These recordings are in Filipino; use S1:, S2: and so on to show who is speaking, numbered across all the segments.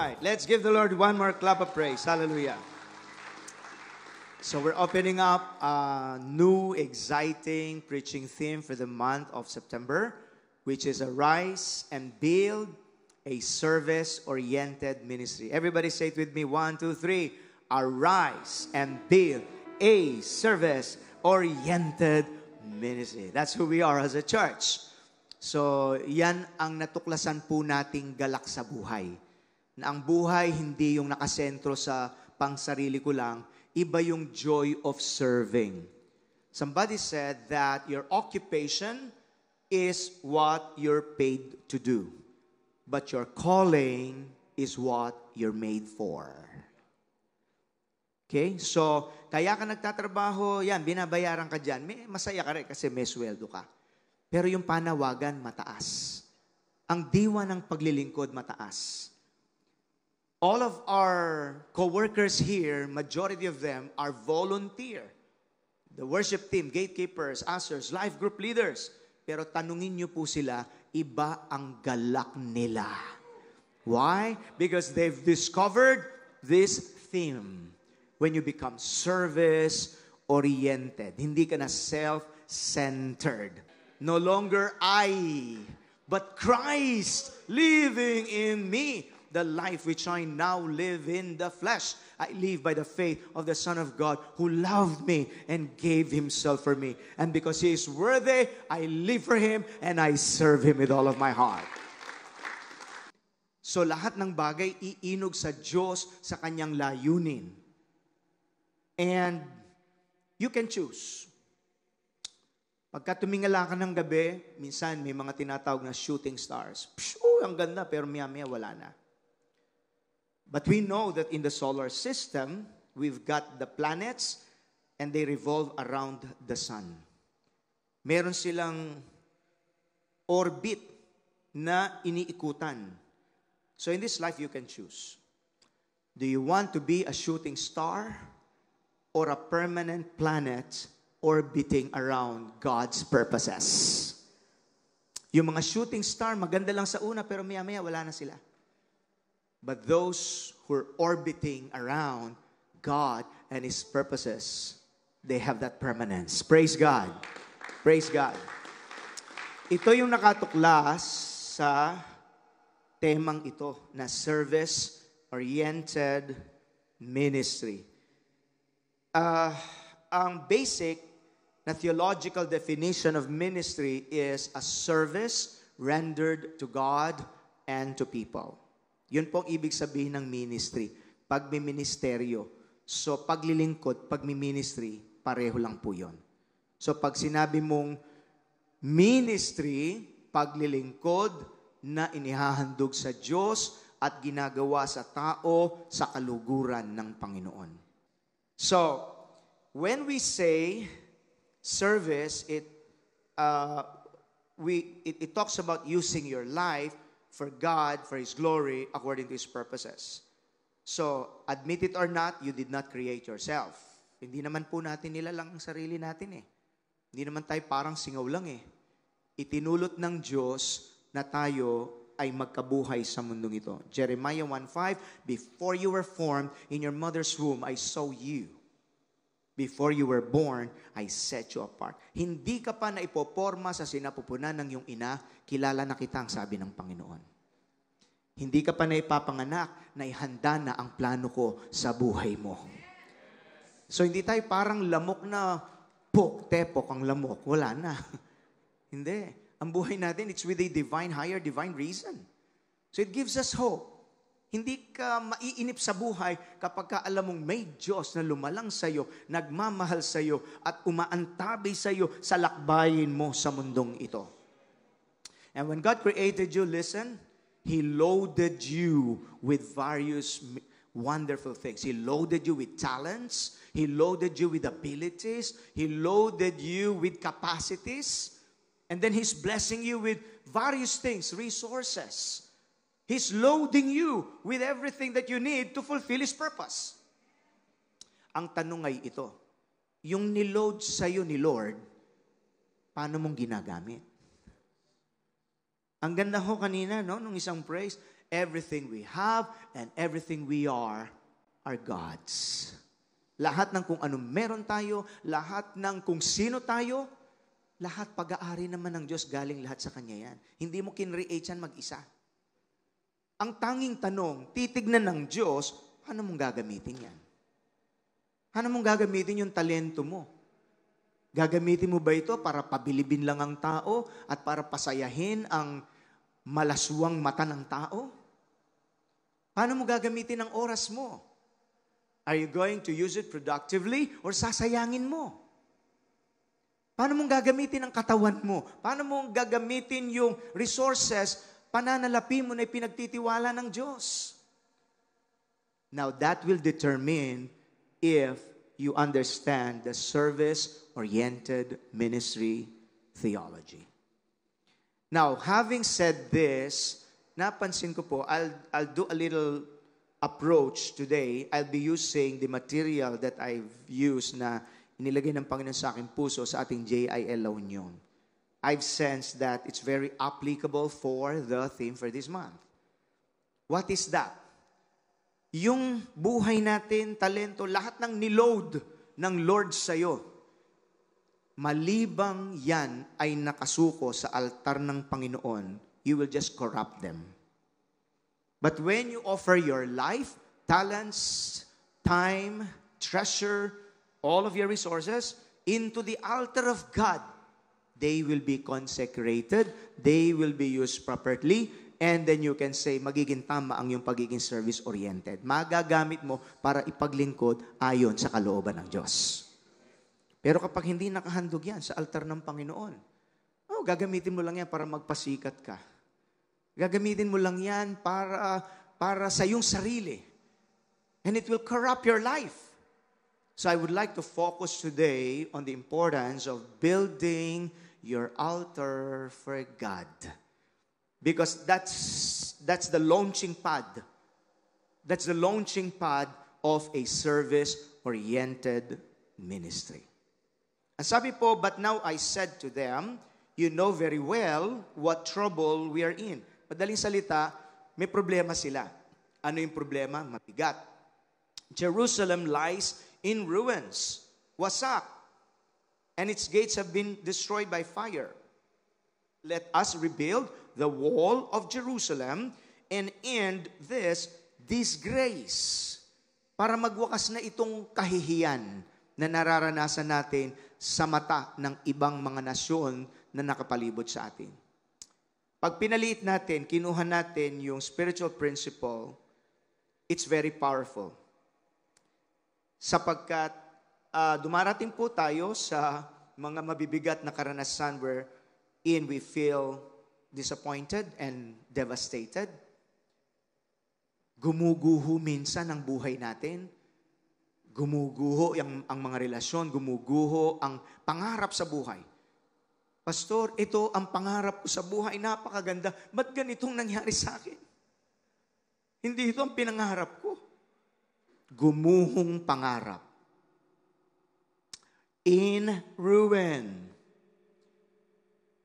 S1: right, let's give the Lord one more clap of praise. Hallelujah. So we're opening up a new, exciting preaching theme for the month of September, which is Arise and Build a Service-Oriented Ministry. Everybody say it with me. 1, 2, 3. Arise and build a service-oriented ministry. That's who we are as a church. So, yan ang natuklasan po nating galak sa buhay. Na ang buhay hindi yung nakasentro sa pangsarili ko lang, iba yung joy of serving. Somebody said that your occupation is what you're paid to do. But your calling is what you're made for. Okay? So, kaya ka nagtatrabaho, yan, binabayaran ka dyan. Masaya ka rin kasi may sweldo ka. Pero yung panawagan, mataas. Ang diwa ng paglilingkod, mataas. All of our co-workers here, majority of them are volunteer. The worship team, gatekeepers, ushers, life group leaders. Pero tanungin niyo po sila, iba ang galak nila. Why? Because they've discovered this theme. When you become service-oriented, hindi ka na self-centered. No longer I, but Christ living in me. The life which I now live in the flesh, I live by the faith of the Son of God who loved me and gave Himself for me. And because He is worthy, I live for Him and I serve Him with all of my heart. So lahat ng bagay iinog sa Diyos sa Kanyang layunin. And you can choose. Pagka tumingala ka ng gabi, minsan may mga tinatawag na shooting stars. Ang ganda, pero maya-maya wala na. But we know that in the solar system, we've got the planets and they revolve around the sun. Meron silang orbit na iniikutan. So in this life, you can choose. Do you want to be a shooting star or a permanent planet orbiting around God's purposes? Yung mga shooting star, maganda lang sa una, pero maya-maya wala na sila. But those who are orbiting around God and His purposes, they have that permanence. Praise God. Praise God. Ito yung nakatuklas sa temang ito na service-oriented ministry. Ang basic na theological definition of ministry is a service rendered to God and to people. Yun pong ibig sabihin ng ministry. Pagmiministeryo. So, paglilingkod, pagmiministry, pareho lang po yun. So, pag sinabi mong ministry, paglilingkod na inihahandog sa Diyos at ginagawa sa tao sa kaluguran ng Panginoon. So, when we say service, it talks about using your life for God, for His glory, according to His purposes. So, admit it or not, you did not create yourself. Hindi naman po natin nilalang ang sarili natin eh. Hindi naman tayo parang singaw lang eh. Itinulot ng Diyos na tayo ay magkabuhay sa mundong ito. Jeremiah 1:5, before you were formed in your mother's womb, I saw you. Before you were born, I set you apart. Hindi ka pa na ipoporma sa sinapupunan ng iyong ina, kilala na kita ang sabi ng Panginoon. Hindi ka pa na ipapanganak, na ihanda na ang plano ko sa buhay mo. So hindi tayo parang lamok na tepok ang lamok. Wala na. Hindi. Ang buhay natin, it's with a higher divine reason. So it gives us hope. Hindi ka maiinip sa buhay kapag ka alam mong may Diyos na lumalang sa iyo, nagmamahal sa iyo, at umaantabay sa iyo sa lakbayin mo sa mundong ito. And when God created you, listen, He loaded you with various wonderful things. He loaded you with talents. He loaded you with abilities. He loaded you with capacities. And then He's blessing you with various things, resources. He's loading you with everything that you need to fulfill His purpose. Ang tanong ay ito, yung niload sa'yo ni Lord, paano mong ginagamit? Ang ganda ho kanina, no, nung isang praise, everything we have, and everything we are God's. Lahat ng kung anong meron tayo, lahat ng kung sino tayo, lahat pag-aari naman ng Diyos, galing lahat sa Kanya yan. Hindi mo kinreate yan mag-isa. Ang tanging tanong, titignan ng Diyos, paano mong gagamitin yan? Paano mong gagamitin yung talento mo? Gagamitin mo ba ito para pabilibin lang ang tao at para pasayahin ang malaswang mata ng tao? Paano mo gagamitin ang oras mo? Are you going to use it productively or sasayangin mo? Paano mong gagamitin ang katawan mo? Paano mong gagamitin yung resources, pananalapi mo na pinagtitiwala ng Diyos? Now, that will determine if you understand the service-oriented ministry theology. Now, having said this, napansin ko po, I'll do a little approach today. I'll be using the material that I've used na inilagay ng Panginoon sa aking puso sa ating JIL La Union. I've sensed that it's very applicable for the theme for this month. What is that? Yung buhay natin, talento, lahat ng niload ng Lord sa'yo, malibang yan ay nakasuko sa altar ng Panginoon, you will just corrupt them. But when you offer your life, talents, time, treasure, all of your resources into the altar of God, they will be consecrated, they will be used properly, and then you can say, magiging tama ang yung pagiging service-oriented. Magagamit mo para ipaglingkod ayon sa kalooban ng Diyos. Pero kapag hindi nakahandog yan sa altar ng Panginoon, gagamitin mo lang yan para magpasikat ka. Gagamitin mo lang yan para sa iyong sarili. And it will corrupt your life. So I would like to focus today on the importance of building your altar for God. Because that's the launching pad. That's the launching pad of a service-oriented ministry. Ang sabi po, but now I said to them, you know very well what trouble we are in. Madaling salita, may problema sila. Ano yung problema? Mabigat. Jerusalem lies in ruins, wasak, and its gates have been destroyed by fire. Let us rebuild the wall of Jerusalem and end this disgrace. Para magwakas na itong kahihiyan na nararanasan natin sa mata ng ibang mga nasyon na nakapalibot sa atin. Pag pinaliit natin, kinuha natin yung spiritual principle, it's very powerful. Sapagkat dumarating po tayo sa mga mabibigat na karanasan wherein we feel disappointed and devastated. Gumuguho minsan ang buhay natin. Gumuguho ang mga relasyon, gumuguho ang pangarap sa buhay. Pastor, ito ang pangarap ko sa buhay, napakaganda. Ba't ganitong nangyari sa akin? Hindi ito ang pinangarap ko. Gumuhong pangarap. In ruin.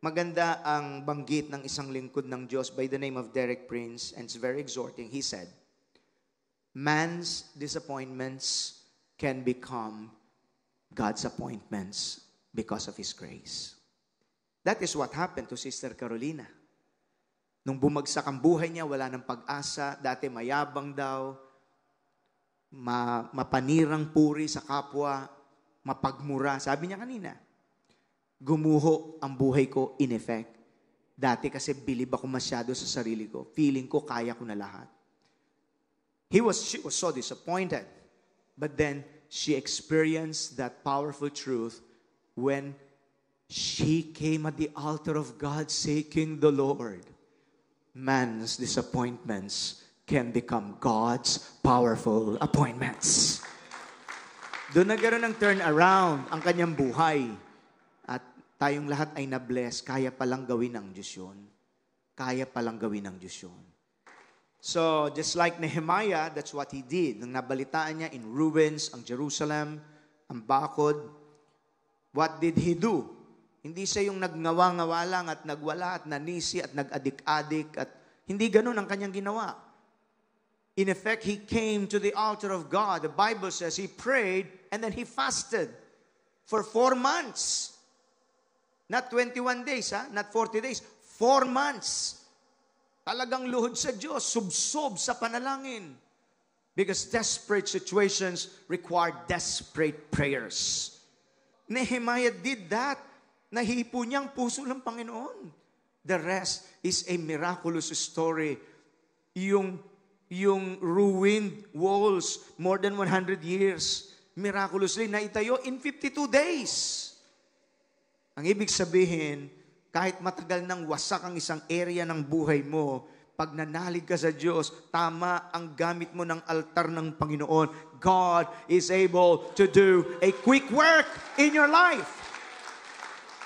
S1: Maganda ang banggit ng isang lingkod ng Diyos by the name of Derek Prince, and it's very exhorting. He said, man's disappointments can become God's appointments because of His grace. That is what happened to Sister Carolina. Nung bumagsak ang buhay niya, wala ng pag-asa, dati mayabang daw, mapanirang puri sa kapwa, mapagmura. Sabi niya kanina, gumuho ang buhay ko in effect. Dati kasi bilib ako masyado sa sarili ko. Feeling ko kaya ko na lahat. She was so disappointed. But then, she experienced that powerful truth when she came at the altar of God seeking the Lord. Man's disappointments can become God's powerful appointments. Doon nagkaroon ng turnaround ang kanyang buhay. At tayong lahat ay na-bless. Kaya palang gawin ng Diyos yun. Kaya palang gawin ng Diyos yun. So, just like Nehemiah, that's what he did. Nang nabalitaan niya, in ruins, ang Jerusalem, ang bakod, what did he do? Hindi siya yung nagngawa-ngawa lang at nagwala at nanisi at nag-adik-adik at Hindi ganun ang kanyang ginawa. In effect, he came to the altar of God. The Bible says he prayed and then he fasted for 4 months. Not 21 days, not 40 days. 4 months. Talagang luhod sa Diyos, subsob sa panalangin. Because desperate situations require desperate prayers. Nehemiah did that. Nahipo niya ang puso ng Panginoon. The rest is a miraculous story. Yung ruined walls, more than 100 years, miraculously naitayo in 52 days. Ang ibig sabihin, kahit matagal nang wasak ang isang area ng buhay mo, pag nanalig ka sa Diyos, tama ang gamit mo ng altar ng Panginoon. God is able to do a quick work in your life.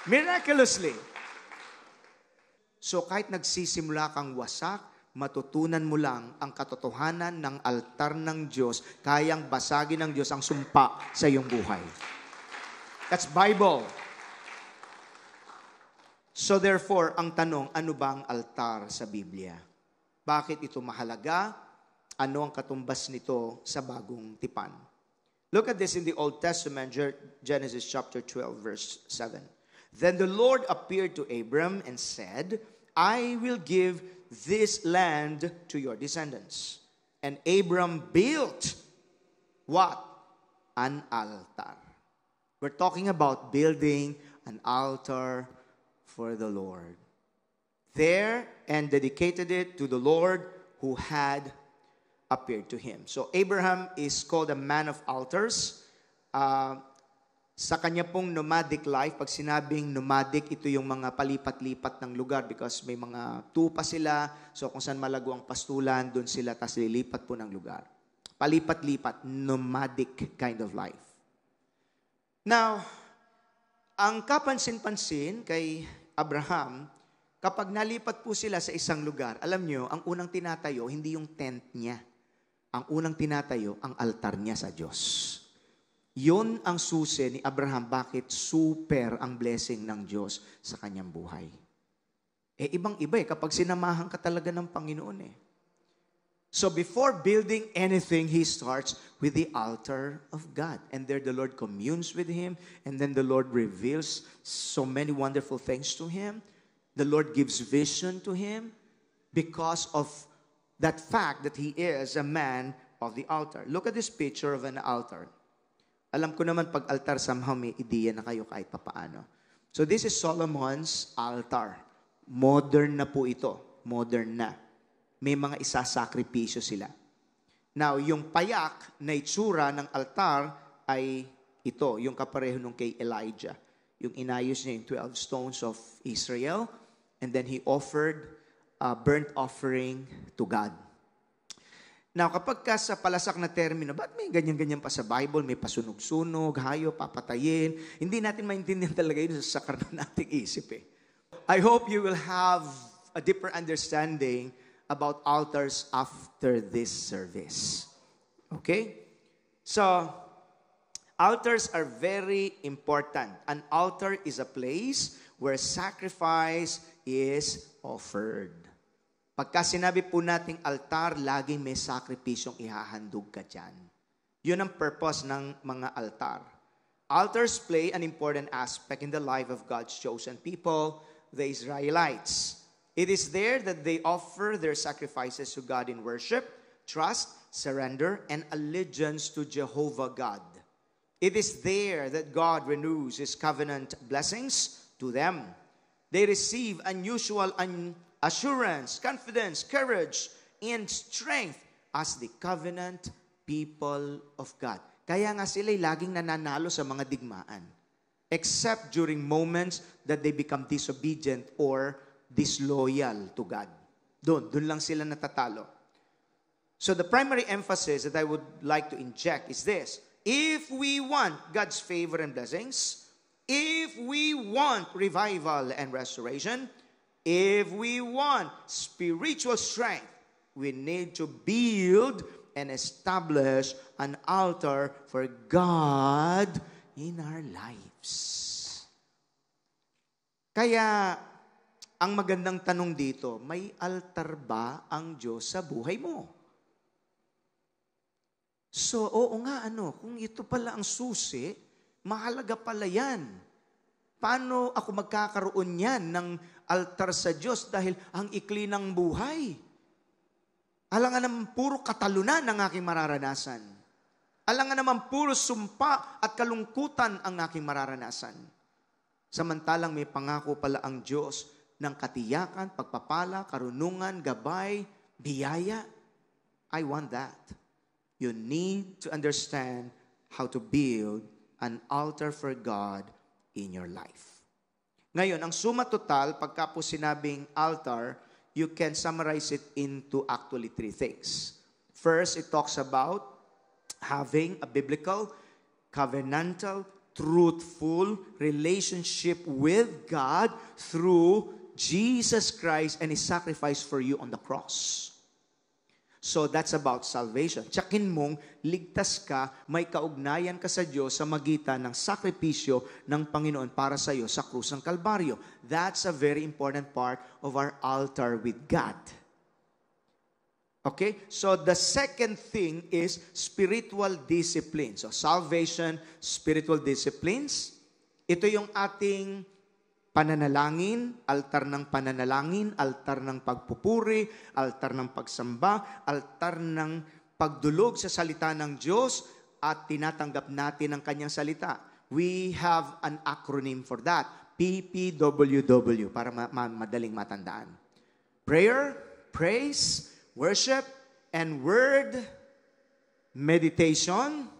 S1: Miraculously. So kahit nagsisimula kang wasak, matutunan mo lang ang katotohanan ng altar ng Diyos, kayang basagin ng Diyos ang sumpa sa iyong buhay. That's Bible. So therefore, ang tanong, ano ba ang altar sa Biblia? Bakit ito mahalaga? Ano ang katumbas nito sa bagong tipan? Look at this in the Old Testament, Genesis chapter 12, verse 7. Then the Lord appeared to Abram and said, I will give this land to your descendants. And Abram built what? An altar. We're talking about building an altar for the Lord. There, and dedicated it to the Lord who had appeared to him. So Abraham is called a man of altars. Sa kanya pong nomadic life, pag sinabing nomadic, ito yung mga palipat-lipat ng lugar because may mga tupa sila. So kung saan malago ang pastulan, doon sila, tas lilipat po ng lugar. Palipat-lipat, nomadic kind of life. Now, ang kapansin-pansin kay Abraham, kapag nalipat po sila sa isang lugar, alam nyo, ang unang tinatayo, hindi yung tent niya. Ang unang tinatayo, ang altar niya sa Diyos. Yun ang susi ni Abraham, bakit super ang blessing ng Diyos sa kanyang buhay. Ibang-iba kapag sinamahan ka talaga ng Panginoon So before building anything, he starts with the altar of God. And there the Lord communes with him, and then the Lord reveals so many wonderful things to him. The Lord gives vision to him because of that fact that he is a man of the altar. Look at this picture of an altar. Alam ko naman pag altar, somehow may ideya na kayo kahit papaano. So this is Solomon's altar. Modern na po ito. Modern na. May mga isasakripisyo sila. Now, yung payak na itsura ng altar ay ito, yung kapareho nung kay Elijah. Yung inayos niya yung 12 stones of Israel, and then he offered a burnt offering to God. Now, kapag ka sa palasak na termino, ba't may ganyan-ganyan pa sa Bible? May pasunog-sunog, hayo, papatayin. Hindi natin maintindihan talaga yun sa karnan nating isip I hope you will have a deeper understanding about altars after this service. Okay? So, altars are very important. An altar is a place where sacrifice is offered. Pagka sinabi po nating altar, laging may sakripisyong ihahandog ka dyan. Yun ang purpose ng mga altar. Altars play an important aspect in the life of God's chosen people, the Israelites. It is there that they offer their sacrifices to God in worship, trust, surrender, and allegiance to Jehovah God. It is there that God renews His covenant blessings to them. They receive unusual assurance, confidence, courage, and strength as the covenant people of God. Kaya nga sila'y laging nananalo sa mga digmaan. Except during moments that they become disobedient or disloyal to God. Doon lang sila natatalo. So the primary emphasis that I would like to inject is this. If we want God's favor and blessings, if we want revival and restoration, if we want spiritual strength, we need to build and establish an altar for God in our lives. Kaya, Ang magandang tanong dito, may altar ba ang Diyos sa buhay mo? So, oo nga, kung ito pala ang susi, mahalaga pala yan. Paano ako magkakaroon yan ng altar sa Diyos dahil ang ikli ng buhay? Alangan naman puro katalunan ang aking mararanasan. Alangan naman puro sumpa at kalungkutan ang aking mararanasan. Samantalang may pangako pala ang Diyos ng katiyakan, pagpapala, karunungan, gabay, biyaya. I want that. You need to understand how to build an altar for God in your life. Ngayon, ang suma total, pagka po sinabing altar, you can summarize it into actually 3 things. First, it talks about having a biblical, covenantal, truthful relationship with God through Jesus Christ and His sacrifice for you on the cross. So that's about salvation. Tsakin mong ligtas ka, may kaugnayan ka sa Diyos sa magitan ng sakripisyo ng Panginoon para sa iyo sa krus ng Kalbaryo. That's a very important part of our altar with God. Okay? So the second thing is spiritual discipline. So salvation, spiritual disciplines. Ito yung ating pananalangin, altar ng pananalangin, altar ng pagpupuri, altar ng pagsamba, altar ng pagdulog sa salita ng Diyos at tinatanggap natin ang kanyang salita. We have an acronym for that, PPWW, para madaling matandaan. Prayer, praise, worship, and word, meditation,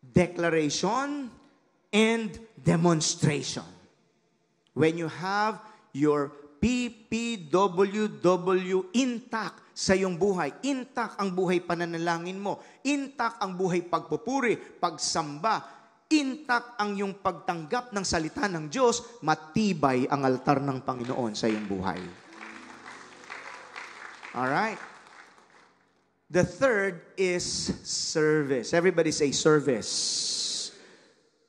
S1: declaration, and demonstration. When you have your PPWW intact sa iyong buhay, intact ang buhay pananalangin mo, intact ang buhay pagpupuri, pagsamba, intact ang iyong pagtanggap ng salita ng Diyos, matibay ang altar ng Panginoon sa iyong buhay. Alright? The third is service. Everybody say service.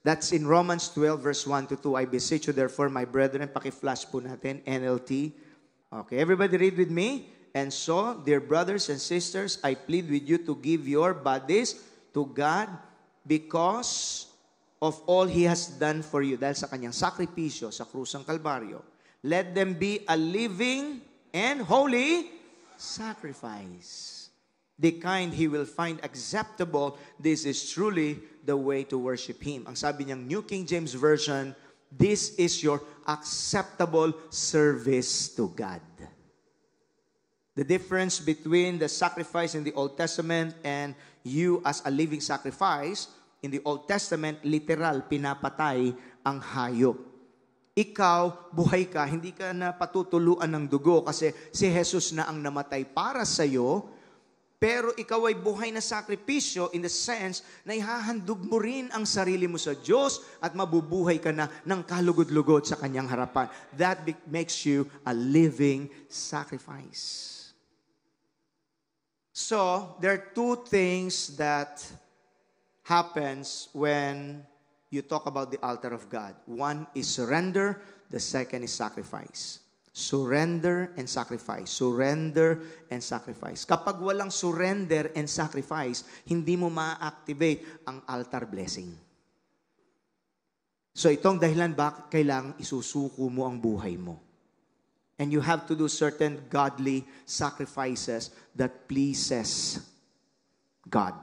S1: That's in Romans 12 verse 1 to 2. I beseech you therefore, my brethren, paki-flash po natin, NLT. Okay, everybody read with me. And so, dear brothers and sisters, I plead with you to give your bodies to God because of all He has done for you. Dahil sa kanyang sakripisyo sa krus ng Kalbaryo. Let them be a living and holy sacrifice. The kind He will find acceptable. This is truly the way to worship Him. Ang sabi niyang New King James Version, this is your acceptable service to God. The difference between the sacrifice in the Old Testament and you as a living sacrifice, in the Old Testament, literal, pinapatay ang hayop. Ikaw, buhay ka, hindi ka na patutuluan ng dugo kasi si Jesus na ang namatay para sa iyo. Pero ikaw ay buhay na sakripisyo in the sense na ihahandog mo rin ang sarili mo sa Diyos at mabubuhay ka na ng kalugod-lugod sa kanyang harapan. That makes you a living sacrifice. So, there are 2 things that happens when you talk about the altar of God. One is surrender, the second is sacrifice. Surrender and sacrifice. Surrender and sacrifice. Kapag walang surrender and sacrifice, hindi mo ma-activate ang altar blessing. So itong dahilan bakit kailangang isusuko mo ang buhay mo. And you have to do certain godly sacrifices that pleases God.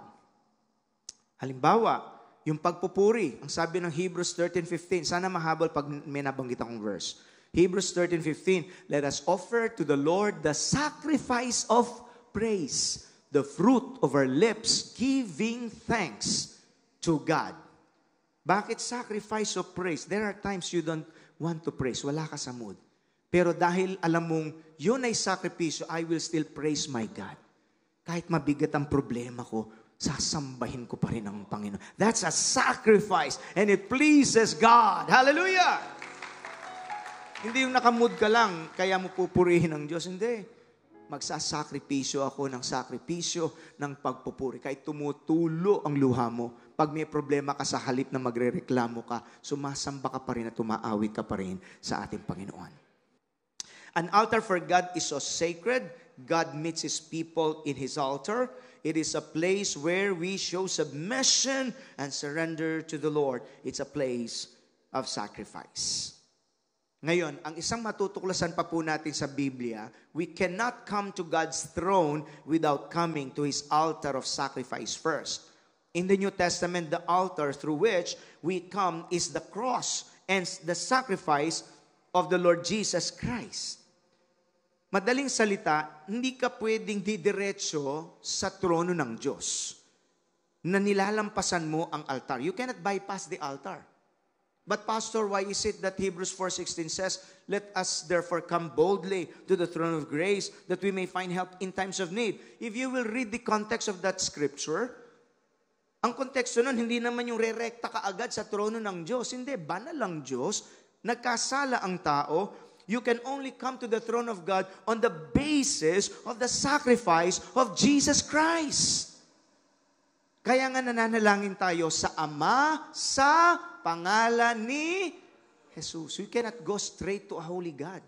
S1: Halimbawa, yung pagpupuri. Ang sabi ng Hebrews 13:15, sana mahabol pag may nabanggit akong verse. Hebrews 13:15, let us offer to the Lord the sacrifice of praise, the fruit of our lips, giving thanks to God. Bakit sacrifice of praise? There are times you don't want to praise. Wala ka sa mood. Pero dahil alam mong yun ay sakripisyo, I will still praise my God. Kahit mabigat ang problema ko, sasambahin ko pa rin ang Panginoon. That's a sacrifice and it pleases God. Hallelujah! Hindi yung nakamood ka lang, kaya mo pupurihin ang Diyos. Hindi. Magsasakripisyo ako ng sakripisyo ng pagpupuri. Kahit tumutulo ang luha mo, pag may problema ka sa halip na magrereklamo ka, sumasamba ka pa rin at tumaawit ka pa rin sa ating Panginoon. An altar for God is so sacred. God meets His people in His altar. It is a place where we show submission and surrender to the Lord. It's a place of sacrifice. Ngayon, ang isang matutuklasan pa po natin sa Biblia, we cannot come to God's throne without coming to His altar of sacrifice first. In the New Testament, the altar through which we come is the cross and the sacrifice of the Lord Jesus Christ. Madaling salita, hindi ka pwedeng didiretso sa trono ng Diyos na nilalampasan mo ang altar. You cannot bypass the altar. But Pastor, why is it that Hebrews 4:16 says, "Let us therefore come boldly to the throne of grace that we may find help in times of need"? If you will read the context of that scripture, ang konteksto nun, hindi naman yung rerekta ka agad sa trono ng Diyos. Hindi, banal ang Diyos, nagkasala ang tao. You can only come to the throne of God on the basis of the sacrifice of Jesus Christ. Kaya nga nananalangin tayo sa Ama, sa pangalan ni Jesus. You cannot go straight to a holy God.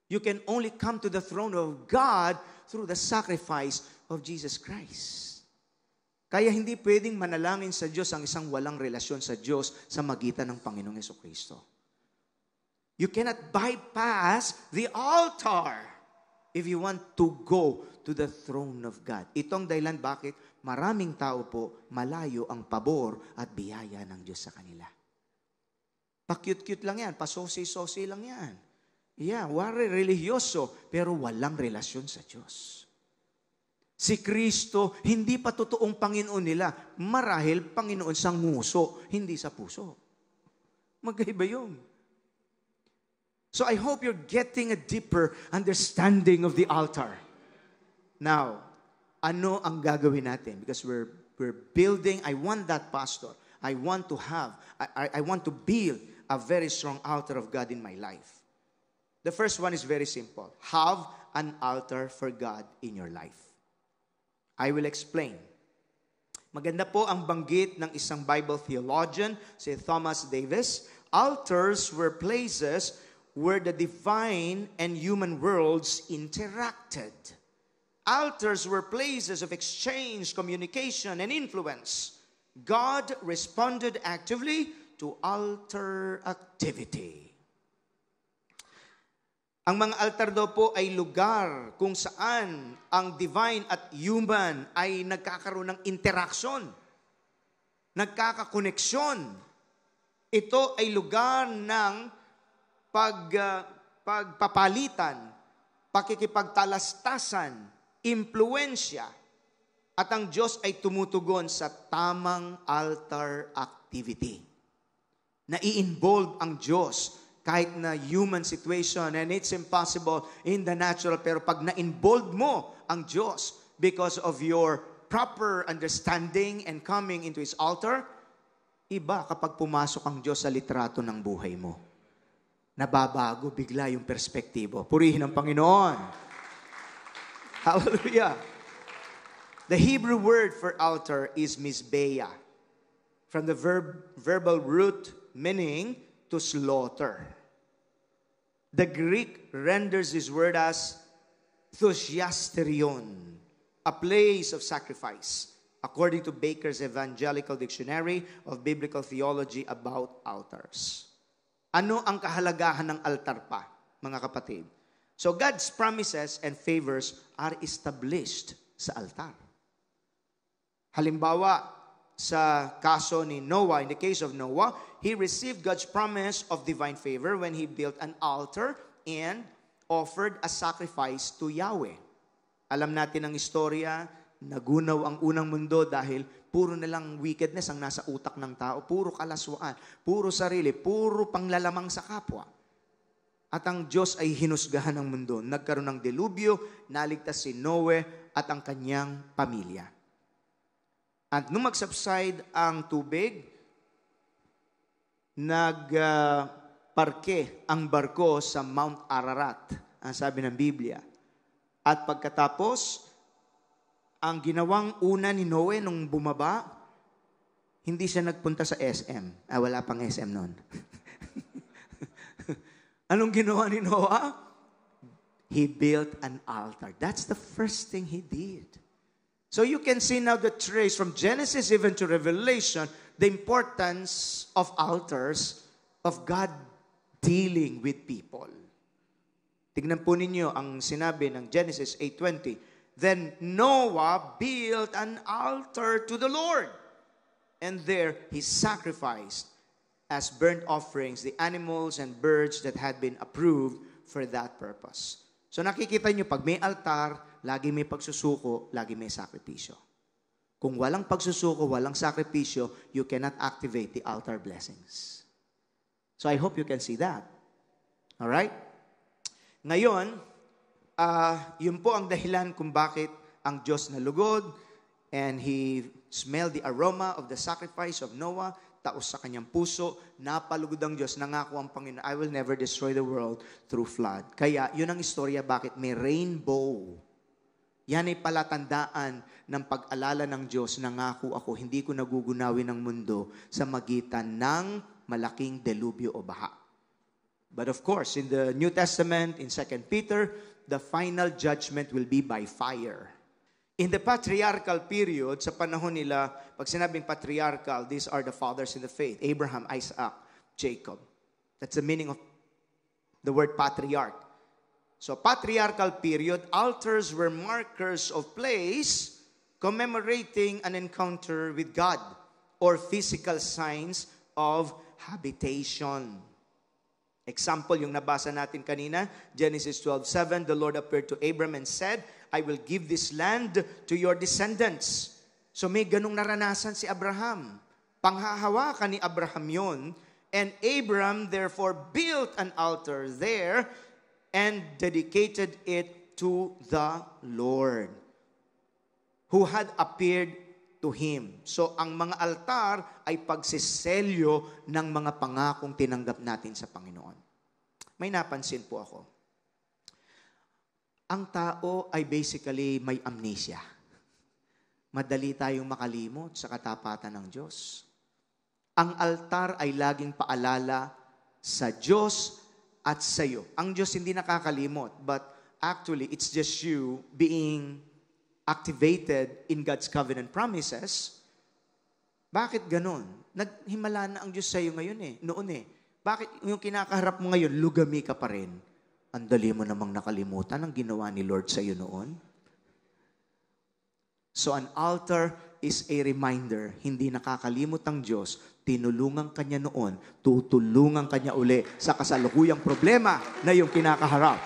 S1: You can only come to the throne of God through the sacrifice of Jesus Christ. Kaya hindi pwedeng manalangin sa Diyos ang isang walang relasyon sa Diyos sa magitan ng Panginoong Jesucristo. You cannot bypass the altar if you want to go to the throne of God. Itong dahilan bakit maraming tao po malayo ang pabor at biyaya ng Diyos sa kanila. Pa-cute-cute lang yan, pa-sosi-sosi lang yan. Yeah, wari religyoso, pero walang relasyon sa Diyos. Si Kristo, hindi pa totoong Panginoon nila. Marahil Panginoon sa nguso, hindi sa puso. Magkaiba yun. So I hope you're getting a deeper understanding of the altar. Now, ano ang gagawin natin? Because we're building, I want that, Pastor. I want to build a very strong altar of God in my life. The first one is very simple. Have an altar for God in your life. I will explain. Maganda po ang banggit ng isang Bible theologian, si Thomas Davis. Altars were places where the divine and human worlds interacted. Altars were places of exchange, communication, and influence. God responded actively to altar activity. Ang mga altar daw po ay lugar kung saan ang divine at human ay nagkakaroon ng interaction, nagkakakoneksyon. Ito ay lugar ng pagpapalitan, pakikipagtalastasan, impluensya, at ang Diyos ay tumutugon sa tamang altar activity. Nai-involve ang Diyos kahit na human situation and it's impossible in the natural, pero pag na-involve mo ang Diyos because of your proper understanding and coming into His altar, iba kapag pumasok ang Diyos sa litrato ng buhay mo. Nababago bigla yung perspektibo. Purihin ang Panginoon. Hallelujah. The Hebrew word for altar is mizbeah, from the verbal root meaning to slaughter. The Greek renders this word as thusiasterion, a place of sacrifice, according to Baker's Evangelical Dictionary of Biblical Theology about altars. Ano ang kahalagahan ng altar pa, mga kapatid? So God's promises and favors are established sa altar. Halimbawa, sa kaso ni Noah, in the case of Noah, he received God's promise of divine favor when he built an altar and offered a sacrifice to Yahweh. Alam natin ang istorya, nagunaw ang unang mundo dahil puro nilang wickedness ang nasa utak ng tao, puro kalaswaan, puro sarili, puro panglalamang sa kapwa. At ang Diyos ay hinusgahan ng mundo. Nagkaroon ng delubyo, naligtas si Noe at ang kanyang pamilya. At nung mag-subside ang tubig, nagparke ang barko sa Mount Ararat, ang sabi ng Biblia. At pagkatapos, ang ginawang una ni Noe nung bumaba, hindi siya nagpunta sa SM. Wala pang SM noon. Anong ginawa ni Noah? He built an altar. That's the first thing he did. So you can see now the trace from Genesis even to Revelation, the importance of altars, of God dealing with people. Tignan po ninyo ang sinabi ng Genesis 8:20. Then Noah built an altar to the Lord, and there he sacrificed as burnt offerings the animals and birds that had been approved for that purpose. So nakikita nyo, pag may altar, lagi may pagsusuko, lagi may sakripisyo. Kung walang pagsusuko, walang sakripisyo, you cannot activate the altar blessings. So I hope you can see that. Alright? Ngayon, yun po ang dahilan kung bakit ang Diyos nalugod, and He smelled the aroma of the sacrifice of Noah, taos sa kanyang puso, napalugod ang Diyos, nangako ang Panginoon, I will never destroy the world through flood. Kaya, yun ang istorya bakit may rainbow. Yan ay palatandaan ng pag-alala ng Diyos, nangako ako, hindi ko nagugunawin ang mundo sa magitan ng malaking delubyo o baha. But of course, in the New Testament, in 2 Peter, the final judgment will be by fire. In the patriarchal period, sa panahon nila, pag sinabing patriarchal, these are the fathers in the faith, Abraham, Isaac, Jacob. That's the meaning of the word patriarch. So patriarchal period, altars were markers of place commemorating an encounter with God or physical signs of habitation. Example, yung nabasa natin kanina, Genesis 12:7, the Lord appeared to Abram and said, I will give this land to your descendants. So may ganung naranasan si Abraham. Panghahawakan ni Abraham yon. And Abram therefore built an altar there and dedicated it to the Lord, who had appeared to him. So ang mga altar ay pagsiselyo ng mga pangakong tinanggap natin sa Panginoon. May napansin po ako. Ang tao ay basically may amnesia. Madali tayong makalimot sa katapatan ng Diyos. Ang altar ay laging paalala sa Diyos at sa iyo. Ang Diyos hindi nakakalimot, but actually it's just you being activated in God's covenant promises. Bakit ganun? Naghimala na ang Diyos sa iyo ngayon noon Bakit yung kinakaharap mo ngayon, lugami ka pa rin? Ang dali mo namang nakalimutan ang ginawa ni Lord sa iyo noon. So an altar is a reminder, hindi nakakalimot ang Diyos, tinulungan kanya noon, tutulungan kanya uli sa kasalukuyang problema na yung kinakaharap.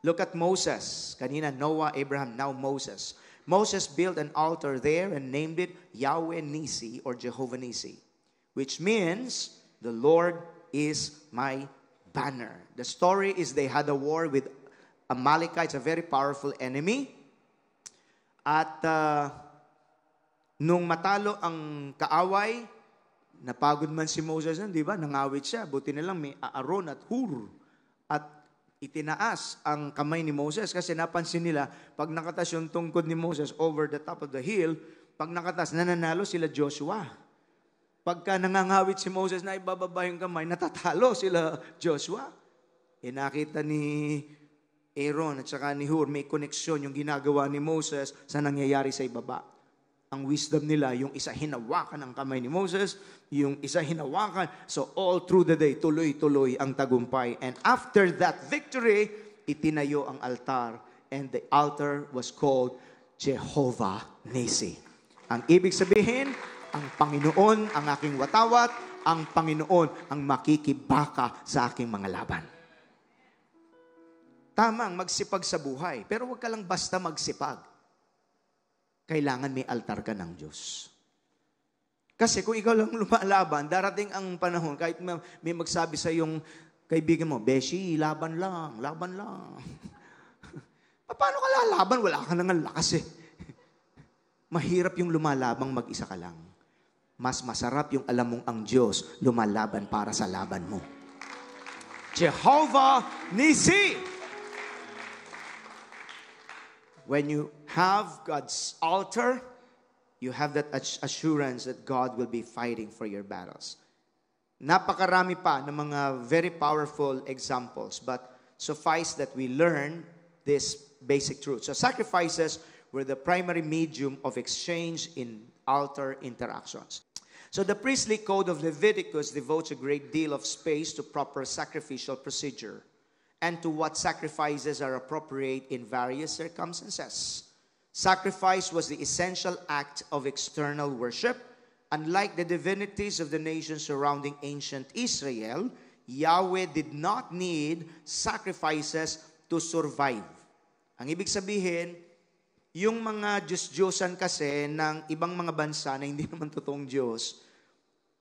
S1: Look at Moses. Kanina Noah, Abraham, now Moses. Moses built an altar there and named it Yahweh Nisi or Jehovah Nisi, which means the Lord is my banner. The story is they had a war with Amalekites, a very powerful enemy. At nung matalo ang kaaway, napagod man si Moses, di ba? Nangawit siya. Buti na lang may Aaron at Hur. At itinaas ang kamay ni Moses kasi napansin nila, pag nakatas yung tungkod ni Moses over the top of the hill, pag nakatas, nananalo sila Joshua. Pagka nangangawit si Moses na ibababa yung kamay, natatalo sila Joshua. Nakita ni Aaron at saka ni Hur, may koneksyon yung ginagawa ni Moses sa nangyayari sa ibaba. Ang wisdom nila, yung isa hinawakan ang kamay ni Moses, yung isa hinawakan. So all through the day, tuloy-tuloy ang tagumpay. And after that victory, itinayo ang altar. And the altar was called Jehovah Nisi. Ang ibig sabihin, ang Panginoon ang aking watawat, ang Panginoon ang makikibaka sa aking mga laban. Tamang magsipag sa buhay, pero huwag ka lang basta magsipag. Kailangan may altar ka ng Diyos. Kasi kung ikaw lang lumalaban, darating ang panahon, kahit may magsabi sa iyong kaibigan mo, Beshi, laban lang, laban lang. Paano ka lalaban? Wala ka nang lakas Mahirap yung lumalabang mag-isa ka lang. Mas masarap yung alam mong ang Diyos lumalaban para sa laban mo. Jehovah Nisi. When you have God's altar, you have that assurance that God will be fighting for your battles. Napakarami pa ng mga very powerful examples, but suffice that we learn this basic truth. So sacrifices were the primary medium of exchange in altar interactions. So the priestly code of Leviticus devotes a great deal of space to proper sacrificial procedure and to what sacrifices are appropriate in various circumstances. Sacrifice was the essential act of external worship. Unlike the divinities of the nations surrounding ancient Israel, Yahweh did not need sacrifices to survive. Ang ibig sabihin, yung mga Diyos-Diyosan kasi ng ibang mga bansa na hindi naman totoong Diyos,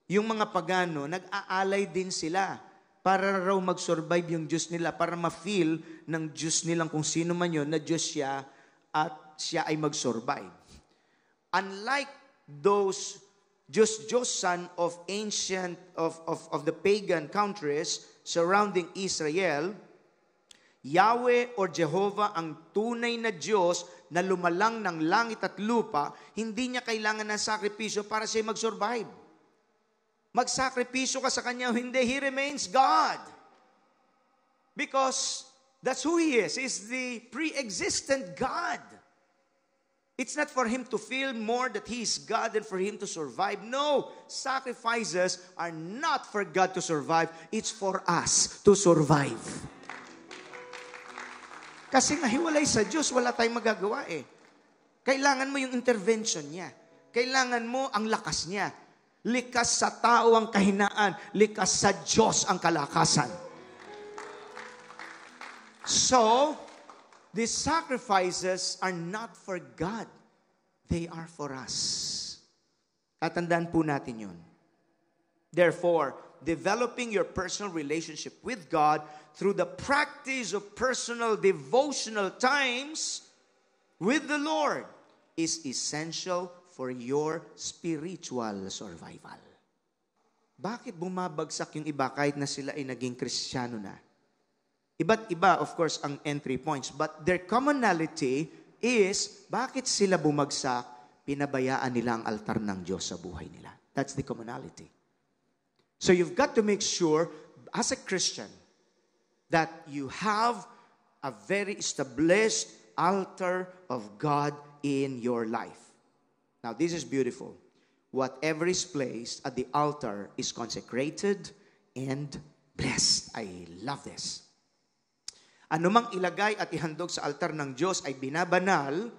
S1: yung mga pagano, nag-aalay din sila para raw mag-survive yung Diyos nila, para ma-feel ng Diyos nilang kung sino man yun, na Diyos siya at siya ay mag-survive. Unlike those Diyos-Diyosan of ancient, of the pagan countries surrounding Israel, Yahweh or Jehovah ang tunay na Diyos na lumalang ng langit at lupa, hindi niya kailangan ng sakripisyo para siya mag-survive. Magsakripisyo ka sa Kanya, hindi, He remains God. Because that's who He is. He's the pre-existent God. It's not for Him to feel more that He is God and for Him to survive. No, sacrifices are not for God to survive. It's for us to survive. Kasi nahiwalay sa Diyos, wala tayong magagawa eh. Kailangan mo yung intervention niya. Kailangan mo ang lakas niya. Likas sa tao ang kahinaan. Likas sa Diyos ang kalakasan. So, these sacrifices are not for God. They are for us. At tandaan po natin yun. Therefore, developing your personal relationship with God through the practice of personal devotional times with the Lord is essential for your spiritual survival. Bakit bumabagsak yung iba kahit na sila ay naging Kristiyano na? Iba't iba, of course, ang entry points. But their commonality is, bakit sila bumagsak? Pinabayaan nila ang altar ng Diyos sa buhay nila. That's the commonality. So you've got to make sure, as a Christian, that you have a very established altar of God in your life. Now, this is beautiful. Whatever is placed at the altar is consecrated and blessed. I love this. Anumang ilagay at ihandog sa altar ng Diyos ay binabanal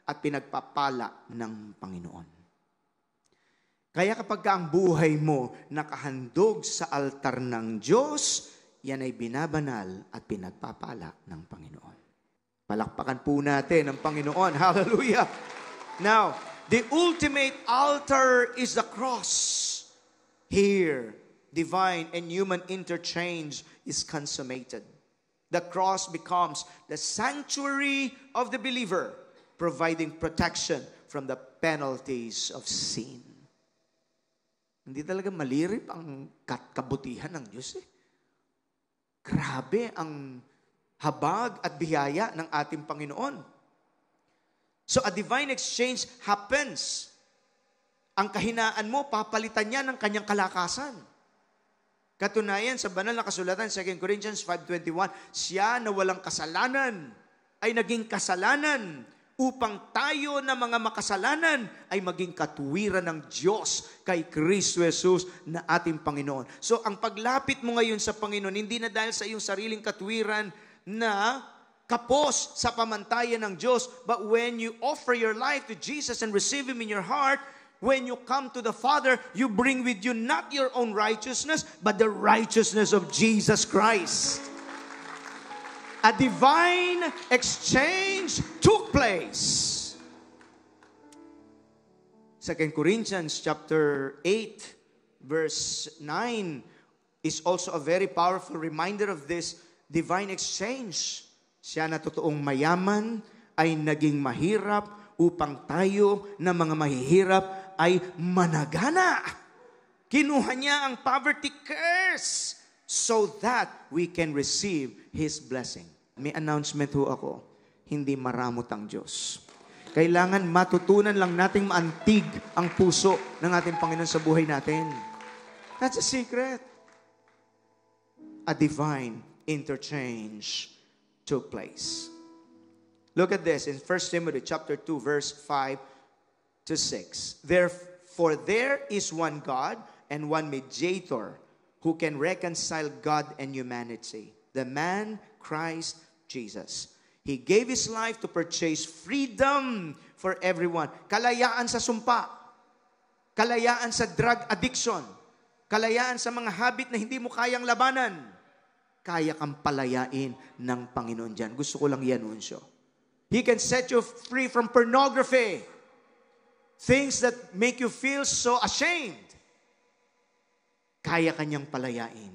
S1: at pinagpapala ng Panginoon. Kaya kapag ang buhay mo nakahandog sa altar ng Diyos, yan ay binabanal at pinagpapala ng Panginoon. Palakpakan po natin ang Panginoon. Hallelujah! Now, the ultimate altar is the cross. Here, divine and human interchange is consummated. The cross becomes the sanctuary of the believer, providing protection from the penalties of sin. Hindi talaga malirip ang kabutihan ng Diyos eh. Grabe ang habag at biyaya ng ating Panginoon. So a divine exchange happens. Ang kahinaan mo, papalitan niya ng kanyang kalakasan. Katunayan sa banal na kasulatan, 2 Corinthians 5:21, siya na walang kasalanan ay naging kasalanan upang tayo na mga makasalanan ay maging katuwiran ng Diyos kay Kristo Jesus na ating Panginoon. So ang paglapit mo ngayon sa Panginoon, hindi na dahil sa iyong sariling katuwiran na kapos sa pamantayan ng Diyos, but when you offer your life to Jesus and receive Him in your heart, when you come to the Father, you bring with you not your own righteousness, but the righteousness of Jesus Christ. A divine exchange took place. 2 Corinthians chapter 8, verse 9 is also a very powerful reminder of this divine exchange. Siya na totoong mayaman ay naging mahirap upang tayo na mga mahihirap ay managana. Kinuha niya ang poverty curse so that we can receive His blessing. May announcement ho ako, hindi maramot ang Diyos. Kailangan matutunan lang nating maantig ang puso ng ating Panginoon sa buhay natin. That's a secret. A divine interchange took place. Look at this in 1 Timothy chapter 2, verse 5 to 6. Therefore, there is one God and one mediator who can reconcile God and humanity, the man Christ Jesus. He gave His life to purchase freedom for everyone. Kalayaan sa sumpa. Kalayaan sa drug addiction. Kalayaan sa mga habit na hindi mo kayang labanan. Kaya kang palayain ng Panginoon dyan. Gusto ko lang i-anunsyo. He can set you free from pornography. Things that make you feel so ashamed. Kaya kanyang palayain.